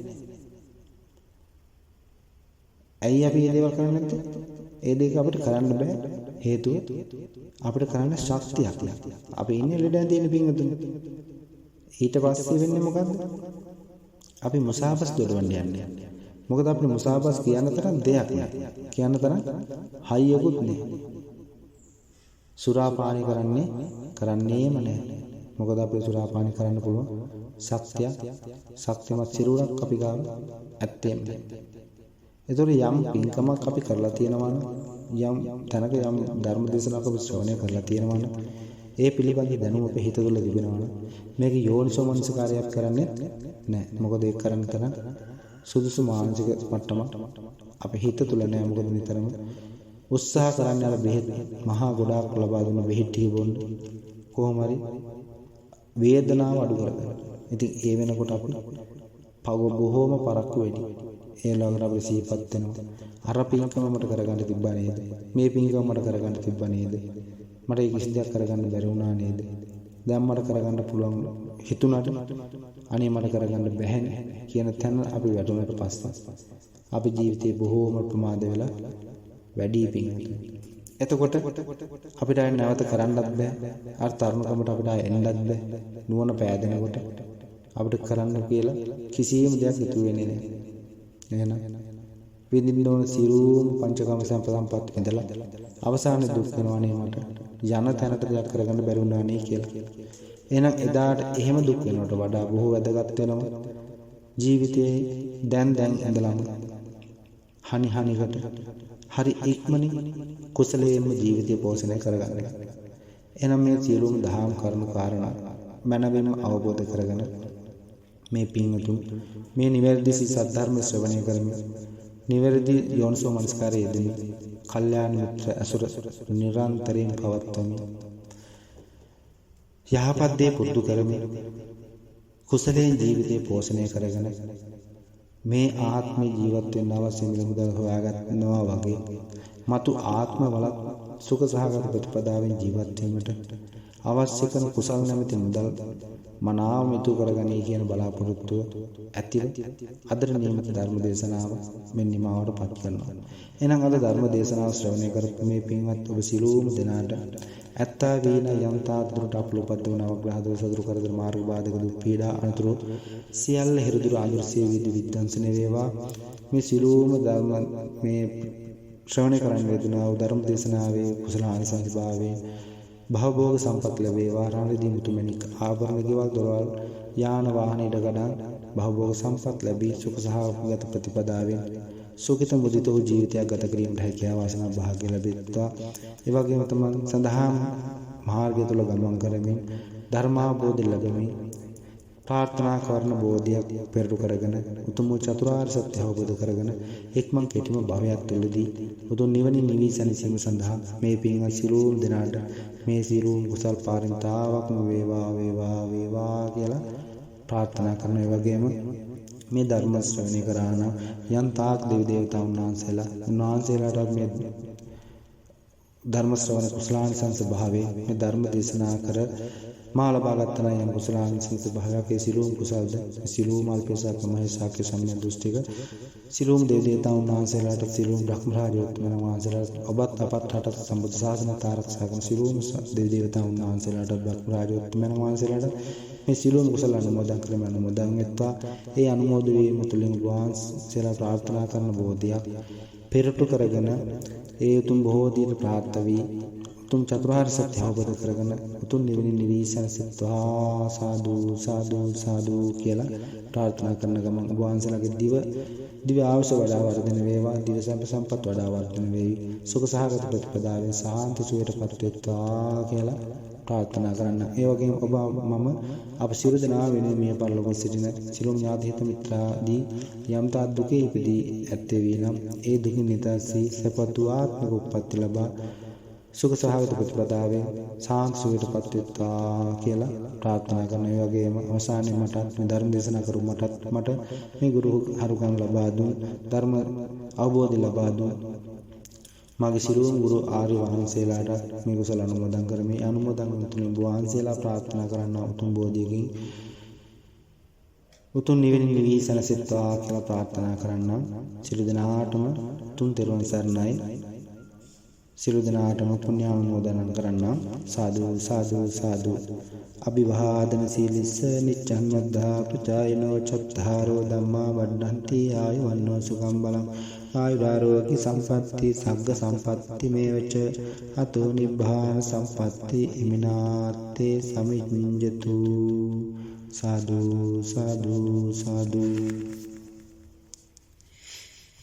ඇයි අපි මේ දේවල් කරන්නේ නැත්තේ? ඒ දෙක අපිට කරන්න බෑ. හේතුව අපිට කරන්න ශක්තියක් නැහැ. අපි ඉන්නේ ලෙඩ ඇඳින්න පිංගුතුනි. ඊට පස්සේ වෙන්නේ මොකද්ද? අපි මුසාවස් දොඩවන්න යන්නේ. මොකද අපිට මුසාවස් කියන්න තරම් දෙයක් නැහැ. කියන්න තරම් හයියකුත් නැහැ. සුරාපානි කරන්නේම නැහැ. මොකද අපේ සුරාපානි කරන්න පුළුවන් ශක්තිමත් සිරුරක් අපි ගාව ඇත්තේම නැහැ. ඒතොර යම් පින්කමක් අපි කරලා තියෙනවා නම් යම් තැනක යම් ධර්ම දේශනාවක් අපි ශ්‍රවණය කරලා තියෙනවා නම් ඒ පිළිබඳ දැනුම අපේ හිත තුළ තිබෙනවා නම් මේක යෝනිසෝ මනසිකාරයක් කරන්නේ නැහැ. මොකද ඒක කරන්න තරම් සුදුසු මානසික මට්ටමක් අපේ හිත තුළ නැහැ. මොකද නිතරම උත්සාහ කරන්නේ අර බෙහෙත් මහා ගොඩාක් ලබා දුන්න බෙහෙත් ටික බොන්න කොහොම හරි වේදනාව අඩු කරගන්න. ඉතින් ඒ වෙනකොට අපි පව බොහෝම පරක්කු වෙඩි. ඒ ළඟට අපි සිහිපත් වෙනවා. අර පින්කම මට කරගන්න තිබ්බා නේද? මේ පින්කම මට කරගන්න තිබ්බා නේද? මට ඒ කිසි දෙයක් කරගන්න බැරි වුණා නේද? දැන් මට කරගන්න පුළුවන් හිතුණාට අනේ මට කරගන්න බැහැ කියන තැන අපි වැටුණාට පස්සේ අපි ජීවිතේ බොහෝම ප්‍රමාද වෙලා වැඩි පින්කම්. එතකොට අපිට නැවත කරන්නත් බෑ. අර තරුණකමට අපිට එන්නත් බෑ. නුවණ පෑදෙනකොට අපිට කරන්න කියලා කිසියම් දෙයක් ඉතුරු වෙන්නේ නැහැ. එහෙනම් විඳින්න ඕන සියලුම පංචකාම සම්පත් ඉඳලා අවසානයේ දුක් වෙනවනේ මට යන තැනට දෙයක් කරගන්න බැරි වුණා නේ කියලා. එහෙනම් එදාට එහෙම දුක් වෙනවට වඩා බොහෝ වැදගත් වෙනවා ජීවිතයේ දැන් ඉඳලාම හනිකට හරි ඉක්මනින් කුසලයෙන්ම ජීවිතය පෝෂණය කරගන්න. එහෙනම් මේ සියලුම දහම් කරුණු කාරණා මනවින්ම අවබෝධ කරගෙන මේ පින්වතුන් මේ නිවැරදි සද්ධර්ම ශ්‍රවණය කරමින් නිවැරදි යෝනිසෝ මනස්කාරයේ යෙදෙමින් කල්යාණ මිත්‍ර අසුර නිරන්තරයෙන් පවත්වමින් යහපත් දේ පුරුදු කරමින් කුසලයෙන් ජීවිතය පෝෂණය කරගෙන මේ ආත්ම ජීවත් වෙන්න අවශ්‍ය මිලමුදල් හොයාගන්නවා වගේ මතු ආත්මවලත් සුඛ සහගත ප්‍රතිපදාවෙන් ජීවත් වීමට අවශ්‍ය කරන කුසල් නැමැති මුදල් මනාව මෙතු කරගනී කියන බලාපොරොත්තුව ඇතිව අදට නියමිත ධර්ම දේශනාව මෙන්න නිමාවට පත් කරනවා. එහෙනම් අද ධර්ම දේශනාව ශ්‍රවණය කරපු මේ පින්වත් ඔබ සිළුම දෙනාට ඇත්තා වීන යන්තා දුරට අපලුපද්දව නවග්‍රහ දෝෂ දුරු කරදර මාර්ග බාධක දුක් පීඩා අනතුරු සියල්ල හිරදුරු ආයුර්සිය විදි විද්‍යංශන වේවා. මේ සිළුම ධර්ම මේ ශ්‍රවණය කරන්න වේදනා වූ ධර්ම දේශනාවේ කුසල ආනිසංස භාවයෙන් භවභෝග සම්පත් ලැබේවා. රාමදී මුතුමැණික් ආභරණ ගෙවල් දොරවල් යාන වාහන ඉඩකඩම් භවභෝග සම්පත් ලැබී සුඛ සහගත ප්‍රතිපදාවෙන් සුඛිත මුදිත වූ ජීවිතයක් ගත කිරීමට හැකියාව වාසනාව භාග්‍ය ලැබෙත්වා. ඒ වගේම තමන් සඳහා මාර්ගය තුල ගමන් කරමින් ධර්මාභෝධය ලැබෙමින් ප්‍රාර්ථනා කරන බෝධියක් පෙරටු කරගෙන උතුම් චතුරාර්ය සත්‍ය අවබෝධ කරගෙන එක්මන් කෙටිම භවයක් තුළදී උතුම් නිවනින් නිවී සැනසීම සඳහා මේ පින්වත් සිළුම් දෙනාට මේ සිළුම් කුසල් පාරමිතාවක්ම වේවා වේවා වේවා කියලා ප්‍රාර්ථනා කරන ඒ වගේම මේ ධර්ම ශ්‍රවණය කරාන යන්තාක් දෙවි දේවතාවුන් වහන්සේලාට මේ ධර්ම ශ්‍රවණ කුසලානිසංස භාවයේ මේ ධර්ම දේශනා කර මා ලබා ගන්න යම් කුසලානිසංස භාවයක සිළුම් කුසල්ද සිළුම් අල්පේසක මහේසාක්‍ය සම්මිය දෘෂ්ටික සිළුම් දෙවි දේවතාවුන් වහන්සේලාට සිළුම් බ්‍රහ්ම රාජෝත්තම වහන්සේලාට ඔබත් අපත් රටත් සම්බුද්ධ ශාසන ආරක්ෂා කරන සිළුම් දෙවි දේවතාවුන් වහන්සේලාට බ්‍රහ්ම රාජෝත්තම වහන්සේලාට මේ සිළුම් කුසල අනුමෝදන් කරමින් අනුමෝදන් වෙත්වා. ඒ අනුමෝද වීම තුළින් වහන්සේලා ප්‍රාර්ථනා කරන බෝධියක් පෙරටු කරගෙන ඒ උතුම් බෝධියට ප්‍රාර්ථ වී උතුම් චතුරාර්ය සත්‍ය අවබෝධ කරගෙන උතුම් නිවනින් නිවී සැනසෙත්වා. සාදු සාදු සාදු කියලා ප්‍රාර්ථනා කරන ගමන් ඔබ වහන්සේලාගේ දිව්‍ය ආයුෂ වඩා වර්ධනය වේවා. දිව්‍ය සම්පත් වඩා වර්ධනය වේවි. සුඛ සහගත ප්‍රතිපදාවෙන් සාන්ත සුවයටපත් වෙත්වා කියලා ප්‍රාර්ථනා කරන්න. ඒ වගේම ඔබ මම අප සියලු දෙනා වෙනුවෙන් මිය පරලොව සිටින සියලුම ඥාති හිත මිත්‍රාදී යම් තාක් දුකේ ඉපදී ඇත්තේ වීනම් ඒ දුකින් නිදහසී සපතු ආත්මික උප්පත්ති ලබා සුඛ සහගත ප්‍රතිපදාවෙන් සාන්ත සුවයටපත් වෙත්වා කියලා ප්‍රාර්ථනා කරන. ඒ වගේම අවසානයේ මට මේ ධර්ම දේශනා කරු මට මේ ගුරු හරුකම් ලබා දුන් ධර්ම අවබෝධය ලබා දුන් මගේ සිළුම් ගුරු ආර්ය වහන්සේලාට මේ කුසල අනුමෝදන් කරමි. අනුමෝදන් තුලින් වහන්සේලා ප්‍රාර්ථනා කරන උතුම් බෝධියකින් උතුම් නිවනින් නිවී සැනසෙත්වා කියලා ප්‍රාර්ථනා කරන්න. සිළු දිනාටම තුන් තෙරුවන් සරණයි. සිළු දිනාටම පුණ්‍යානුමෝදන් කරන්න. සාදු සාදු සාදු. අභිවාදන සීලිස්ස නිච්ඡං වද්ධා ප්‍රචායනෝ චත්තාරෝ ධම්මා වඩ්ඩಂತಿ ආයුවන්නෝ සුඛං බලං ආයුරාරෝග්‍ය සම්පatti සග්ග සම්පatti මේවච අතෝ නිබ්බාන සම්පatti ඉමිනාත්තේ සමිඤ්ඤතු. සාදු සාදු සාදු.